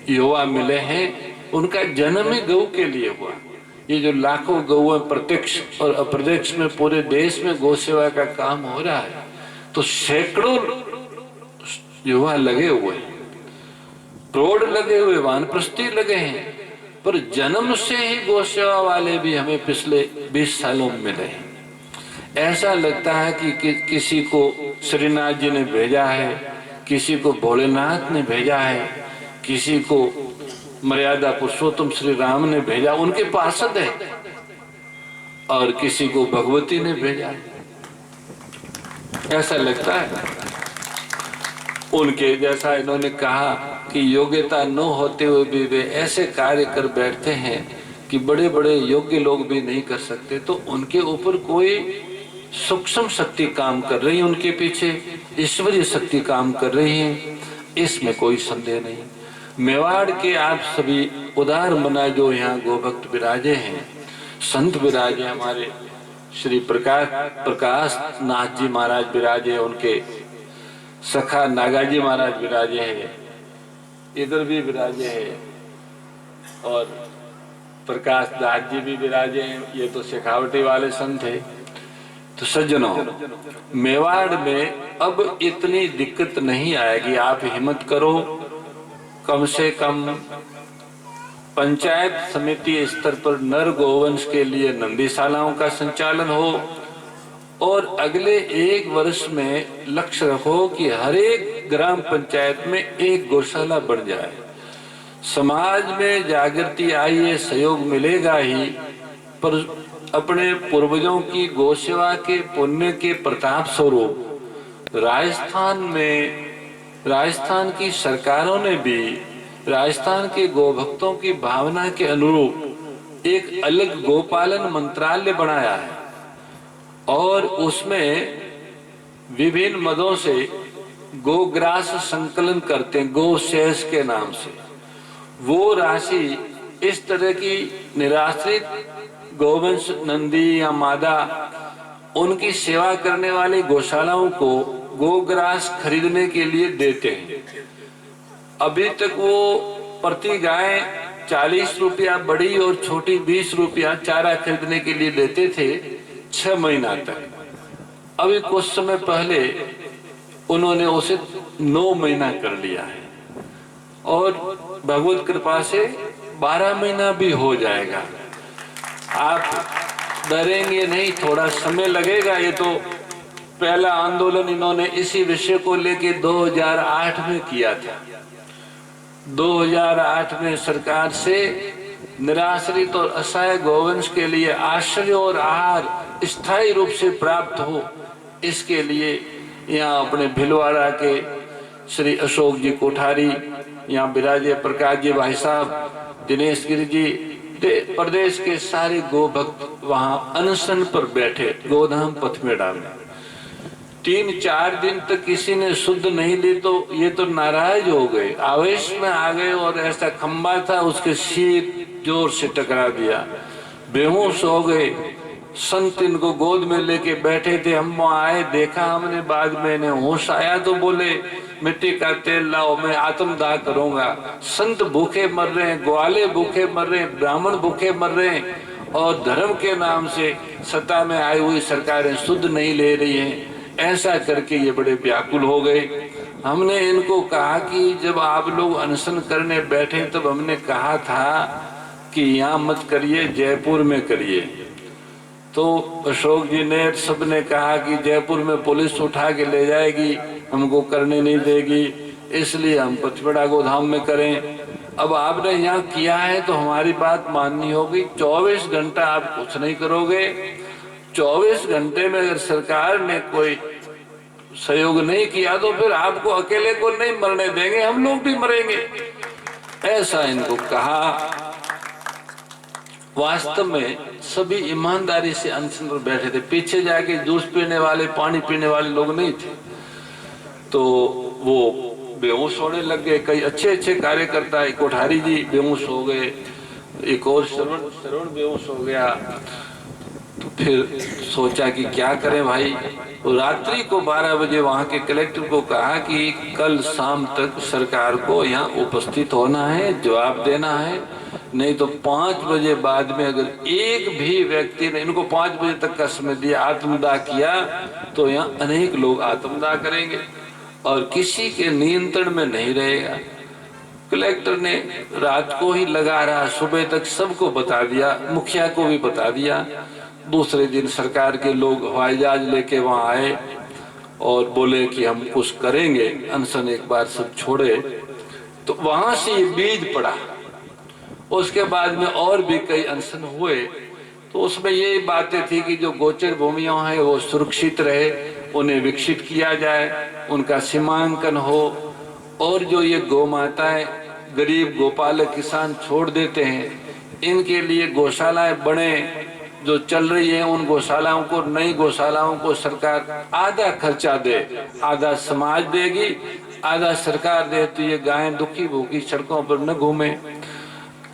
युवा मिले हैं, उनका जन्म ही गौ के लिए हुआ। ये जो लाखों गौ प्रत्यक्ष और अप्रत्यक्ष में पूरे देश में गौ सेवा का काम हो रहा है, तो सैकड़ों युवा लगे हुए हैं, प्रौढ़ लगे हुए, वानप्रस्थी लगे हैं। पर जन्म से ही गौ सेवा वाले भी हमें पिछले 20 सालों में मिले हैं। ऐसा लगता है कि किसी को श्रीनाथ जी ने भेजा है, किसी को भोलेनाथ ने भेजा है, किसी को मर्यादा पुरुषोत्तम श्री राम ने भेजा, उनके पार्षद है, और किसी को भगवती ने भेजा है। ऐसा लगता है उनके जैसा। इन्होंने कहा कि योग्यता न होते हुए भी वे ऐसे कार्य कर बैठते हैं कि बड़े बड़े योग्य लोग भी नहीं कर सकते। तो उनके ऊपर कोई सूक्ष्म शक्ति काम कर रही है, उनके पीछे ईश्वरीय शक्ति काम कर रही है, इसमें कोई संदेह नहीं। मेवाड़ के आप सभी उदार मना जो यहाँ गोभक्त विराजे हैं, संत विराजे, हमारे श्री प्रकाश नाथ जी महाराज विराजे, उनके सखा नागाजी महाराज विराजे हैं, इधर भी विराजे हैं, और प्रकाश दास जी भी विराजे हैं। ये तो शेखावटी वाले संत है। तो सज्जनों, मेवाड़ में अब इतनी दिक्कत नहीं आएगी। आप हिम्मत करो, कम से कम पंचायत समिति स्तर पर नर गोवंश के लिए नंदीशालाओं का संचालन हो, और अगले 1 वर्ष में लक्ष्य रखो कि हर एक ग्राम पंचायत में एक गौशाला बन जाए। समाज में जागृति आई है, सहयोग मिलेगा ही, पर अपने पूर्वजों की गौसेवा के पुण्य के प्रताप स्वरूप राजस्थान की सरकारों ने भी राजस्थान के गोभक्तों की भावना के अनुरूप एक अलग गोपालन मंत्रालय बनाया है, और उसमें विभिन्न मदों से गोग्रास संकलन करते हैं, गो शेष के नाम से। वो राशि इस तरह की निराश्रित गोवंश, नंदी या मादा, उनकी सेवा करने वाली गौशालाओं को गोग्रास खरीदने के लिए देते हैं। अभी तक वो प्रति गाय 40 रुपया बड़ी और छोटी 20 रुपया चारा खरीदने के लिए देते थे 6 महीना तक। अभी कुछ समय पहले उन्होंने उसे 9 महीना कर लिया है और भगवत कृपा से 12 महीना भी हो जाएगा। आप डरेंगे नहीं, थोड़ा समय लगेगा। ये तो पहला आंदोलन इन्होंने इसी विषय को लेके 2008 में किया था। 2008 में सरकार से निराश्रित और असहाय गोवंश के लिए आश्रय और आहार स्थायी रूप से प्राप्त हो, इसके लिए यहाँ अपने भिलवाड़ा के श्री अशोक जी कोठारी, यहाँ विराजे प्रकाश जी भाई साहब, दिनेश गिरी जी, प्रदेश के सारे गो भक्त वहां अनशन पर बैठे गोधाम पथमेड़ा में। 3-4 दिन तक किसी ने शुद्ध नहीं ली तो ये तो नाराज हो गए, आवेश में आ गए और ऐसा खंबा था उसके सिर जोर से टकरा दिया, बेहोश हो गए। संत इनको गोद में लेके बैठे थे, हम वहां आए, देखा हमने, बाद में इन्हें होश आया तो बोले मिट्टी का तेल लाओ, मैं आत्मदाह करूंगा। संत भूखे मर रहे हैं, ग्वाले भूखे मर रहे हैं, ब्राह्मण भूखे मर रहे हैं और धर्म के नाम से सत्ता में आई हुई सरकारें शुद्ध नहीं ले रही हैं। ऐसा करके ये बड़े व्याकुल हो गए। हमने इनको कहा कि जब आप लोग अनशन करने बैठे तब हमने कहा था कि यहाँ मत करिए, जयपुर में करिए। तो अशोक जी ने, सबने कहा कि जयपुर में पुलिस उठा के ले जाएगी, हमको करने नहीं देगी, इसलिए हम पचपेड़ा गोधाम में करें। अब आपने यहाँ किया है तो हमारी बात माननी होगी। 24 घंटा आप कुछ नहीं करोगे, 24 घंटे में अगर सरकार ने कोई सहयोग नहीं किया तो फिर आपको अकेले को नहीं मरने देंगे, हम लोग भी मरेंगे। ऐसा इनको कहा। वास्तव में सभी ईमानदारी से अनशन पर बैठे थे, पीछे जाके जूस पीने वाले, पानी पीने वाले लोग नहीं थे। तो वो बेहोश होने लग गए। कई अच्छे कार्यकर्ता, कोठारी जी बेहोश हो गए, एक और श्रवण बेहोश हो गया। तो फिर सोचा कि क्या करें भाई। तो रात्रि को 12 बजे वहां के कलेक्टर को कहा कि कल शाम तक सरकार को यहाँ उपस्थित होना है, जवाब देना है, नहीं तो 5 बजे बाद में अगर एक भी व्यक्ति ने, इनको 5 बजे तक का समय दिया, आत्मदाह किया तो यहाँ अनेक लोग आत्मदाह करेंगे और किसी के नियंत्रण में नहीं रहेगा। कलेक्टर ने रात को ही लगा रहा, सुबह तक सबको बता दिया, मुखिया को भी बता दिया। दूसरे दिन सरकार के लोग हवाई जहाज लेके वहां आए और बोले कि हम कुछ करेंगे, अनशन एक बार सब छोड़े। तो वहां से ये बीज पड़ा। उसके बाद में और भी कई अनशन हुए। तो उसमें ये बातें थी कि जो गोचर भूमियां हैं वो सुरक्षित रहे, उन्हें विकसित किया जाए, उनका सीमांकन हो, और जो ये गौ माताएं गरीब गोपालक किसान छोड़ देते हैं, इनके लिए गौशालाएं बने जो चल रही है। उन गौशालाओं को, नई गौशालाओं को सरकार आधा खर्चा दे, आधा समाज देगी, आधा सरकार दे, तो ये गायें दुखी भूखी सड़कों पर न घूमे।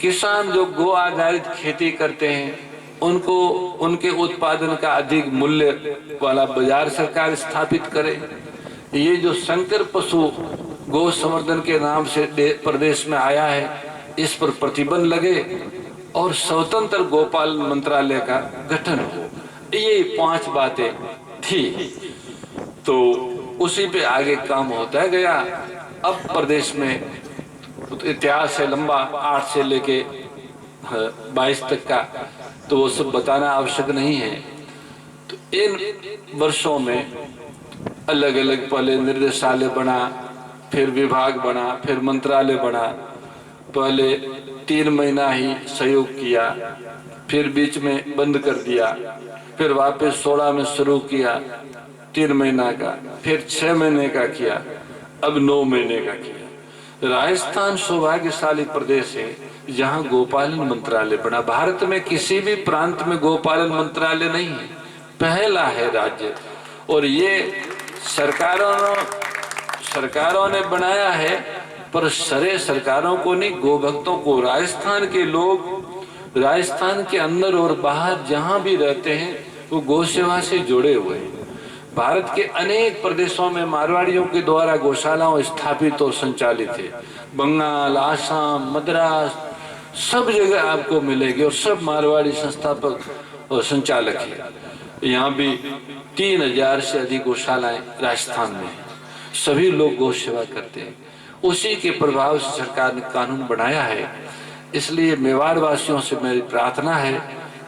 किसान जो गो आधारित खेती करते हैं उनको, उनके उत्पादन का अधिक मूल्य वाला बाजार सरकार स्थापित करे। ये जो संकर पशु गौ संवर्धन के नाम से प्रदेश में आया है, इस पर प्रतिबंध लगे और स्वतंत्र गोपालन मंत्रालय का गठन हो। ये 5 बातें थी। तो उसी पे आगे काम होता गया। अब प्रदेश में तो इतिहास है लंबा, 8 से लेके 22 तक का, तो वो सब बताना आवश्यक नहीं है। तो इन वर्षों में अलग अलग, पहले निर्देशालय बना, फिर विभाग बना, फिर मंत्रालय बना। पहले 3 महीना ही सहयोग किया, फिर बीच में बंद कर दिया, फिर वापस 16 में शुरू किया 3 महीना का, फिर 6 महीने का किया, अब 9 महीने का किया। राजस्थान सौभाग्यशाली प्रदेश है जहाँ गोपालन मंत्रालय बना। भारत में किसी भी प्रांत में गोपालन मंत्रालय नहीं है, पहला है राज्य। और ये सरकारों ने बनाया है, पर सारे सरकारों को नहीं, गोभक्तों को। राजस्थान के लोग राजस्थान के अंदर और बाहर जहां भी रहते हैं वो गौ सेवा से जुड़े हुए हैं। भारत के अनेक प्रदेशों में मारवाड़ियों के द्वारा गौशालाओं स्थापित और संचालित है। बंगाल, आसाम, मद्रास, सब जगह आपको मिलेगी और सब मारवाड़ी संस्थापक और संचालक है। यहाँ भी 3000 से अधिक गौशालाएं राजस्थान में हैं। सभी लोग गौ सेवा करते हैं। उसी के प्रभाव से सरकार ने कानून बनाया है। इसलिए मेवाड़ वासियों से मेरी प्रार्थना है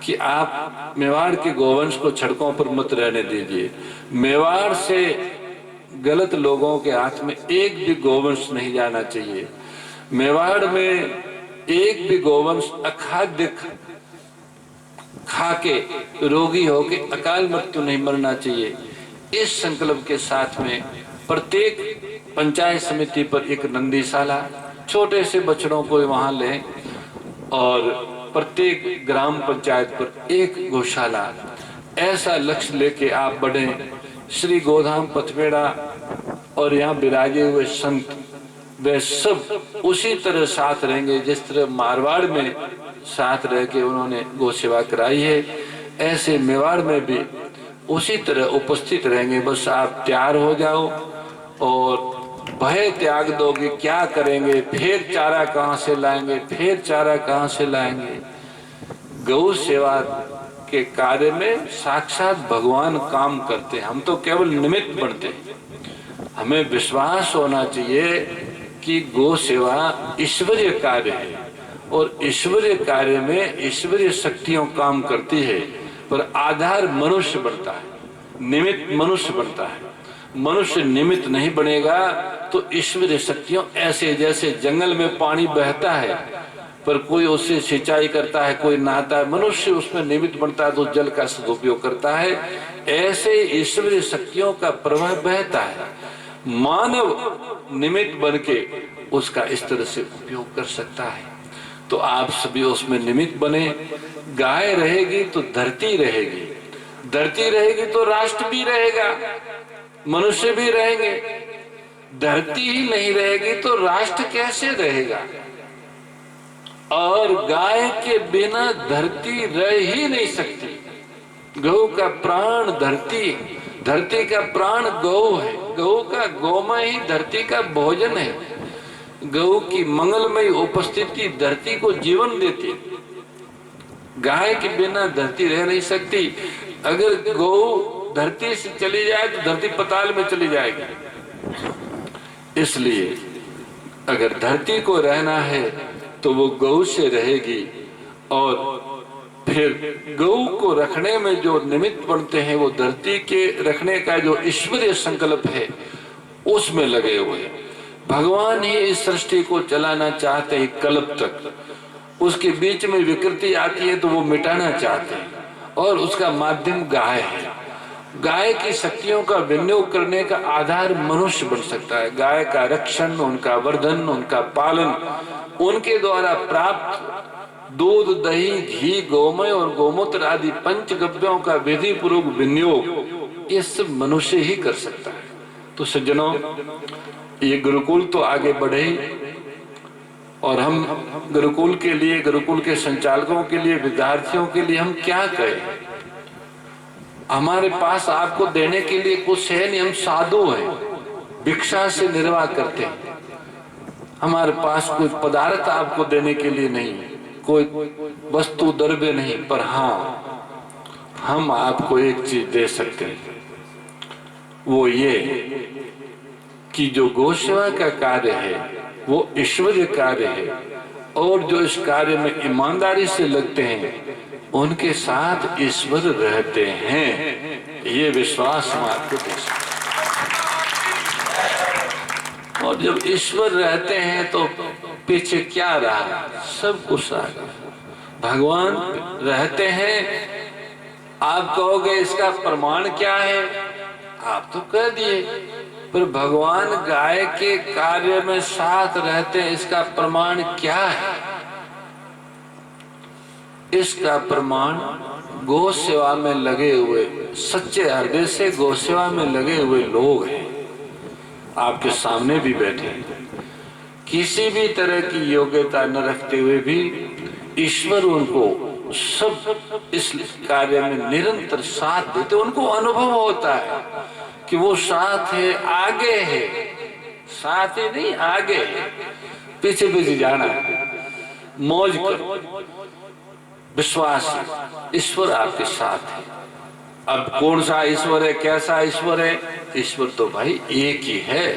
कि आप मेवाड़ के गोवंश को सड़कों पर मत रहने दीजिए। मेवाड़ से गलत लोगों के हाथ में एक भी गोवंश नहीं जाना चाहिए। मेवाड़ में एक भी गोवंश अखाद्य खा के रोगी होके अकाल मृत्यु नहीं मरना चाहिए। इस संकल्प के साथ में प्रत्येक पंचायत समिति पर एक नंदीशाला, छोटे से बछड़ों को वहां लें और प्रत्येक ग्राम पंचायत पर एक गौशाला, ऐसा लक्ष्य लेके आप बढ़े। श्री गोधाम पथमेड़ा और यहाँ विराजे हुए संत वे सब उसी तरह साथ रहेंगे जिस तरह मारवाड़ में साथ रह के उन्होंने गौ सेवा कराई है। ऐसे मेवाड़ में भी उसी तरह उपस्थित रहेंगे। बस आप तैयार हो जाओ और भय त्याग दोगे। क्या करेंगे, फिर चारा कहाँ से लाएंगे, फिर चारा कहाँ से लाएंगे। गौ सेवा के कार्य में साक्षात भगवान काम करते हैं, हम तो केवल निमित्त बनते हैं। हमें विश्वास होना चाहिए कि गौ सेवा ईश्वरीय कार्य है और ईश्वरीय कार्य में ईश्वरीय शक्तियों काम करती है, पर आधार मनुष्य बनता है, निमित्त मनुष्य बनता है। मनुष्य निमित्त नहीं बनेगा तो ईश्वरीय शक्तियों, ऐसे जैसे जंगल में पानी बहता है पर कोई उससे सिंचाई करता है, कोई नहाता है, मनुष्य उसमें निमित्त बनता है तो जल का सदुपयोग करता है। ऐसे ईश्वरीय शक्तियों का प्रवाह बहता है। मानव निमित्त बन के उसका इस तरह से उपयोग कर सकता है। तो आप सभी उसमें निमित्त बने। गाय रहेगी तो धरती रहेगी, धरती रहेगी तो राष्ट्र भी रहेगा, मनुष्य भी रहेंगे। धरती ही नहीं रहेगी तो राष्ट्र कैसे रहेगा। और गाय के बिना धरती रह ही नहीं सकती। गौ का प्राण धरती, धरती का प्राण गौ है। गौ का गोमय ही धरती का भोजन है। गौ की मंगलमय उपस्थिति धरती को जीवन देती। गाय के बिना धरती रह नहीं सकती। अगर गौ धरती से चली जाए तो धरती पताल में चली जाएगी। इसलिए अगर धरती को रहना है तो वो गौ से रहेगी। और फिर गौ को रखने में जो निमित्त बनते हैं वो धरती के रखने का जो ईश्वरीय संकल्प है उसमें लगे हुए हैं। भगवान ही इस सृष्टि को चलाना चाहते हैं कल्प तक। उसके बीच में विकृति आती है तो वो मिटाना चाहते हैं और उसका माध्यम गाय है। गाय की शक्तियों का विनियोग करने का आधार मनुष्य बन सकता है। गाय का रक्षण, उनका वर्धन, उनका पालन, उनके द्वारा प्राप्त दूध, दही, घी, गोमय और गोमूत्र आदि पंचगव्यों का विधि पूर्वक विनियोग ये सब मनुष्य ही कर सकता है। तो सज्जनों, ये गुरुकुल तो आगे बढ़े और हम गुरुकुल के लिए, गुरुकुल के संचालकों के लिए, विद्यार्थियों के लिए हम क्या करें। हमारे पास आपको देने के लिए कुछ है नहीं। हम साधु हैं, भिक्षा से निर्वाह करते हैं। हमारे पास कोई पदार्थ आपको देने के लिए नहीं, कोई वस्तु द्रव्य नहीं, पर हाँ हम आपको एक चीज दे सकते हैं। वो ये कि जो गौ सेवा का कार्य है वो ईश्वरीय कार्य है और जो इस कार्य में ईमानदारी से लगते हैं उनके साथ ईश्वर रहते हैं। ये विश्वास हम आपको दे सकते हैं। और जब ईश्वर रहते हैं तो पीछे क्या रहा, सब कुछ आ गया। भगवान रहते हैं। आप कहोगे इसका प्रमाण क्या है, आप तो कह दिए, पर भगवान गाय के कार्य में साथ रहते हैं, इसका प्रमाण क्या है। इसका प्रमाण गौ सेवा में लगे हुए, सच्चे हृदय से गौ सेवा में लगे हुए लोग हैं, आपके सामने भी बैठे हैं। किसी भी तरह की योग्यता न रखते हुए भी ईश्वर उनको सब इस कार्य में निरंतर साथ देते। उनको अनुभव होता है कि वो साथ है, आगे है, साथ ही नहीं आगे है, पीछे पीछे जाना है, मौज करो, विश्वास है, ईश्वर आपके साथ है। अब कौन सा ईश्वर है, कैसा ईश्वर है? ईश्वर तो भाई एक ही है।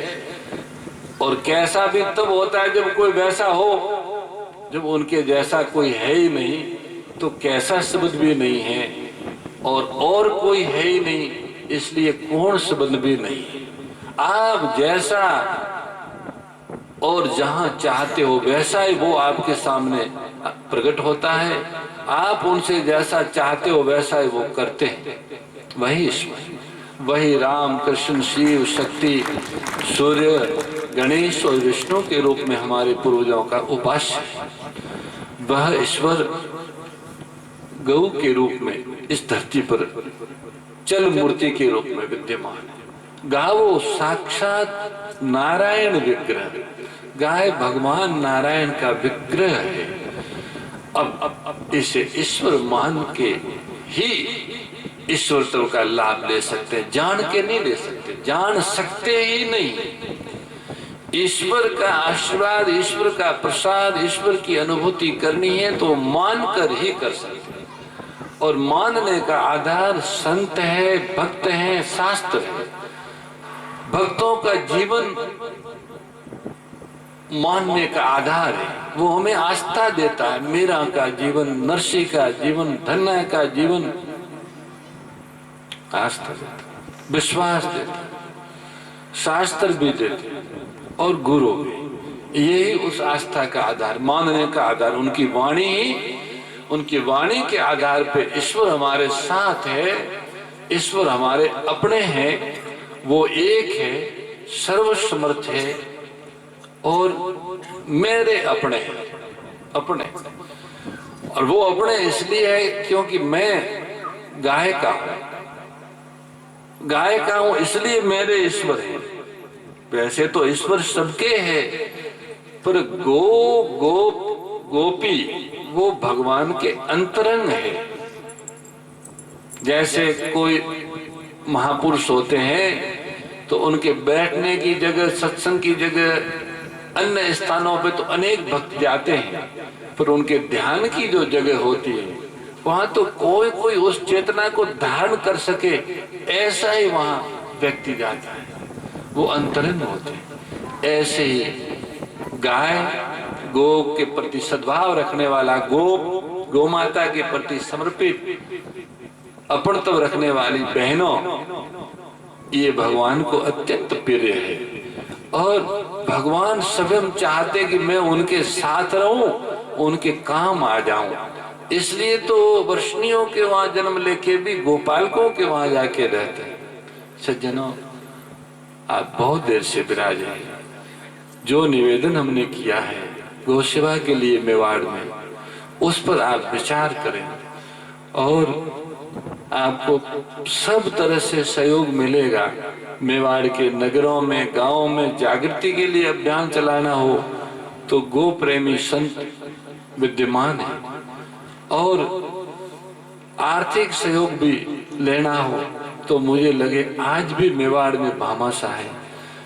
और कैसा भी तब होता है जब कोई वैसा हो, जब उनके जैसा कोई है ही नहीं, तो कैसा शब्द भी नहीं है और कोई है ही नहीं, इसलिए कौन शब्द भी नहीं। आप जैसा और जहां चाहते हो वैसा ही वो आपके सामने प्रकट होता है। आप उनसे जैसा चाहते हो वैसा ही वो करते हैं। वही ईश्वर, वही राम, कृष्ण, शिव, शक्ति, सूर्य, गणेश और विष्णु के रूप में हमारे पूर्वजों का उपास्य है। वह ईश्वर गौ के रूप में इस धरती पर चल मूर्ति के रूप में विद्यमान है। गावो साक्षात नारायण विग्रह, गाय भगवान नारायण का विग्रह है। अब इसे ईश्वर मान के ही ईश्वरत्व का लाभ ले सकते हैं, जान के नहीं ले सकते, जान सकते ही नहीं। ईश्वर का आशीर्वाद, ईश्वर का प्रसाद, ईश्वर की अनुभूति करनी है तो मानकर ही कर सकते हैं। और मानने का आधार संत है, भक्त है, शास्त्र है। भक्तों का जीवन मानने का आधार है, वो हमें आस्था देता है। मीरा का जीवन, नरसी का जीवन, धन्ना का जीवन आस्था देता, विश्वास देता, शास्त्र भी देते और गुरु भी। यही उस आस्था का आधार, मानने का आधार उनकी वाणी ही। उनकी वाणी के आधार पे ईश्वर हमारे साथ है, ईश्वर हमारे अपने हैं, वो एक है, सर्वसमर्थ है और मेरे अपने हैं, अपने। और वो अपने इसलिए है क्योंकि मैं गाय का हूं, गाय का हूं इसलिए मेरे ईश्वर है। वैसे तो ईश्वर सबके है, पर गोपी वो भगवान के अंतरंग है। जैसे कोई महापुरुष होते हैं तो उनके बैठने की जगह, सत्संग की जगह, अन्य स्थानों पे तो अनेक भक्त जाते हैं, पर उनके ध्यान की जो जगह होती है वहां तो कोई उस चेतना को धारण कर सके ऐसा ही वहां व्यक्ति जाता है, वो अंतरंग होते हैं। ऐसे ही गाय, गो के प्रति सद्भाव रखने वाला, गौ माता के प्रति समर्पित अपनत्व रखने वाली बहनों, ये भगवान को अत्यंत प्रिय है। और भगवान स्वयं चाहते कि मैं उनके साथ रहूं, उनके काम आ जाऊं। इसलिए तो वर्षणियों के वहां जन्म लेके भी गोपालकों के वहां जाके रहते हैं। सज्जनों, आप बहुत देर से विराजे हैं। जो निवेदन हमने किया है गौ सेवा के लिए मेवाड़ में, उस पर आप विचार करें और आपको सब तरह से सहयोग मिलेगा। मेवाड़ के नगरों में, गांवों में जागृति के लिए अभियान चलाना हो तो गो प्रेमी संत विद्यमान है, और आर्थिक सहयोग भी लेना हो तो मुझे लगे आज भी मेवाड़ में भामाशाह है।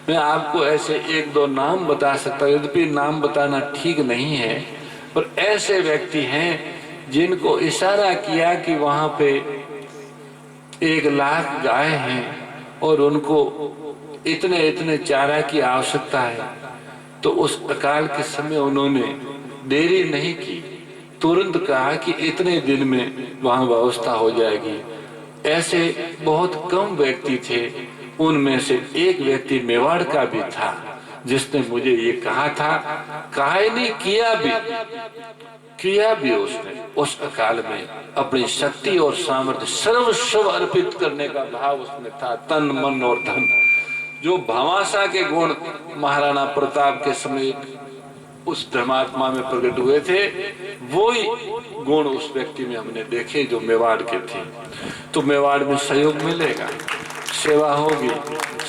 मैं आपको ऐसे एक दो नाम बता सकता हूँ, यद्यपि नाम बताना ठीक नहीं है, पर ऐसे व्यक्ति हैं जिनको इशारा किया कि वहां पे 1 लाख गाय हैं और उनको इतने इतने चारा की आवश्यकता है, तो उस अकाल के समय उन्होंने देरी नहीं की, तुरंत कहा कि इतने दिन में वहां व्यवस्था हो जाएगी। ऐसे बहुत कम व्यक्ति थे, उनमें से एक व्यक्ति मेवाड़ का भी था जिसने मुझे ये कहा था, कहा ही नहीं, किया भी उसने उस अकाल में अपनी शक्ति और सामर्थ्य सर्वस्व अर्पित करने का भाव उसमें था, तन मन और धन। जो भामाशाह के गुण महाराणा प्रताप के समय उस धर्मात्मा में प्रकट हुए थे, वो ही गुण उस व्यक्ति में हमने देखे जो मेवाड़ के थे। तो मेवाड़ में सहयोग मिलेगा, सेवा होगी,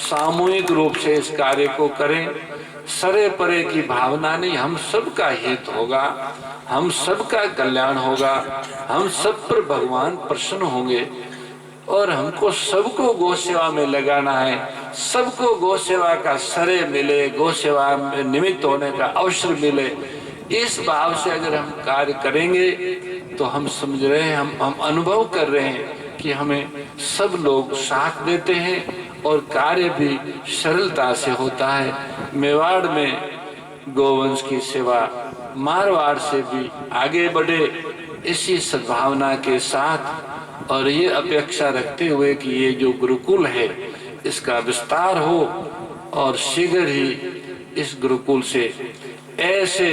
सामूहिक रूप से इस कार्य को करें। सरे परे की भावना नहीं, हम सबका हित होगा, हम सबका कल्याण होगा, हम सब पर भगवान प्रसन्न होंगे और हमको सबको गौ सेवा में लगाना है। सबको गौ सेवा का सरे मिले, गौ सेवा में निमित्त होने का अवसर मिले, इस भाव से अगर हम कार्य करेंगे तो हम समझ रहे हैं, हम अनुभव कर रहे हैं कि हमें सब लोग साथ देते हैं और कार्य भी सरलता से होता है। मेवाड़ में गोवंश की सेवा मारवाड़ से भी आगे बढ़े, इसी सद्भावना के साथ और ये अपेक्षा रखते हुए कि ये जो गुरुकुल है इसका विस्तार हो और शीघ्र ही इस गुरुकुल से ऐसे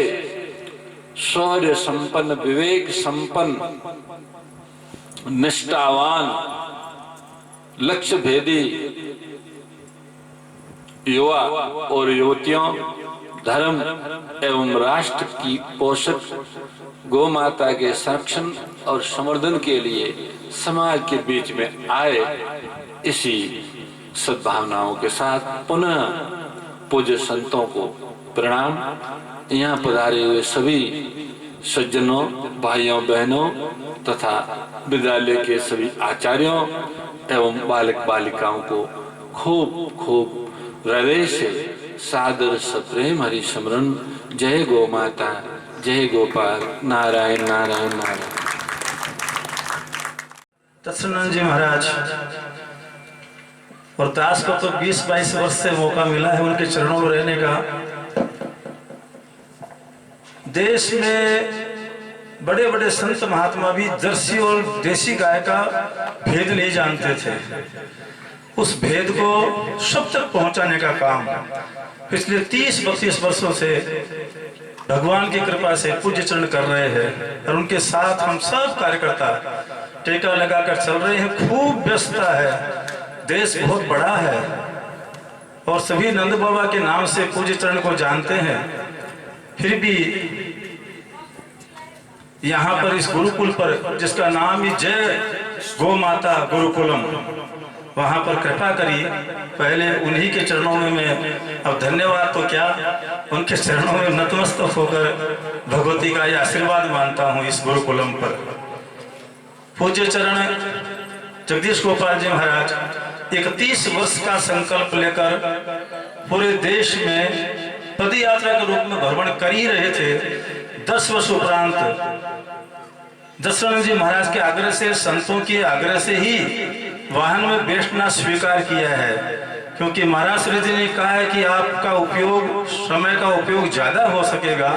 शौर्य संपन्न, विवेक संपन्न, निष्ठावान, लक्ष्य भेदी युवा और युवतियों, धर्म एवं राष्ट्र की पोषक गौ माता के संरक्षण और संवर्धन के लिए समाज के बीच में आए, इसी सद्भावनाओं के साथ पुनः पूज्य संतों को प्रणाम। यहाँ पधारे हुए सभी सज्जनों, भाइयों बहनों तथा विद्यालय के सभी आचार्यों एवं बालक बालिकाओं को खूब खूब हृदय से सादर सप्रेम हरि स्मरण। जय गौ माता, जय गोपाल, नारायण नारायण नारायण। दत्तानंद जी महाराज और दास को तो 20-22 वर्ष से मौका मिला है उनके चरणों में रहने का। देश में बड़े बड़े संत महात्मा भी जर्सी और देसी गाय का भेद नहीं जानते थे। उस भेद को सब तक पहुंचाने का काम पिछले 30-32 वर्षों से भगवान की कृपा से पूज्य चरण कर रहे हैं और उनके साथ हम सब कार्यकर्ता टेका लगाकर चल रहे हैं। खूब व्यस्तता है, देश बहुत बड़ा है और सभी नंद बाबा के नाम से पूज्य चरण को जानते हैं। फिर भी यहाँ पर इस गुरुकुल पर, जिसका नाम ही जय गौ माता गुरुकुलम, वहां पर कृपा करी। पहले उन्हीं के चरणों में मैं अब धन्यवाद तो क्या, उनके चरणों में नतमस्तक होकर भगवती का यह आशीर्वाद मानता हूँ। इस गुरुकुलम पर पूज्य चरण जगदीश गोपाल जी महाराज 31 वर्ष का संकल्प लेकर पूरे देश में पदयात्रा के रूप में भ्रमण कर ही रहे थे। 10 वर्ष उपरांत दत्तानंद जी महाराज के आग्रह से, संतों के आग्रह से ही वाहन में बैठना स्वीकार किया है, क्योंकि महाराज श्री जी ने कहा है कि आपका उपयोग, समय का उपयोग ज्यादा हो सकेगा,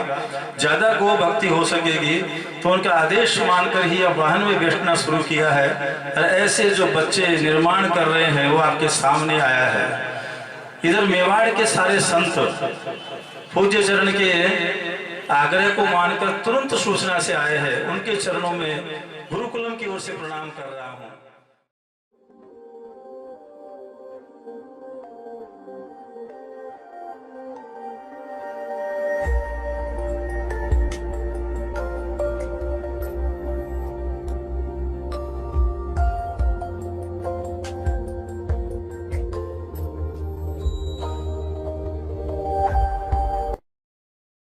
ज्यादा गो भक्ति हो सकेगी, तो उनका आदेश मानकर ही अब वाहन में बैठना शुरू किया है। और ऐसे जो बच्चे निर्माण कर रहे हैं वो आपके सामने आया है। इधर मेवाड़ के सारे संत पूज्य चरण के आग्रह को मानकर तुरंत सूचना से आए हैं। उनके चरणों में गुरुकुलम की ओर से प्रणाम कर रहा हूँ।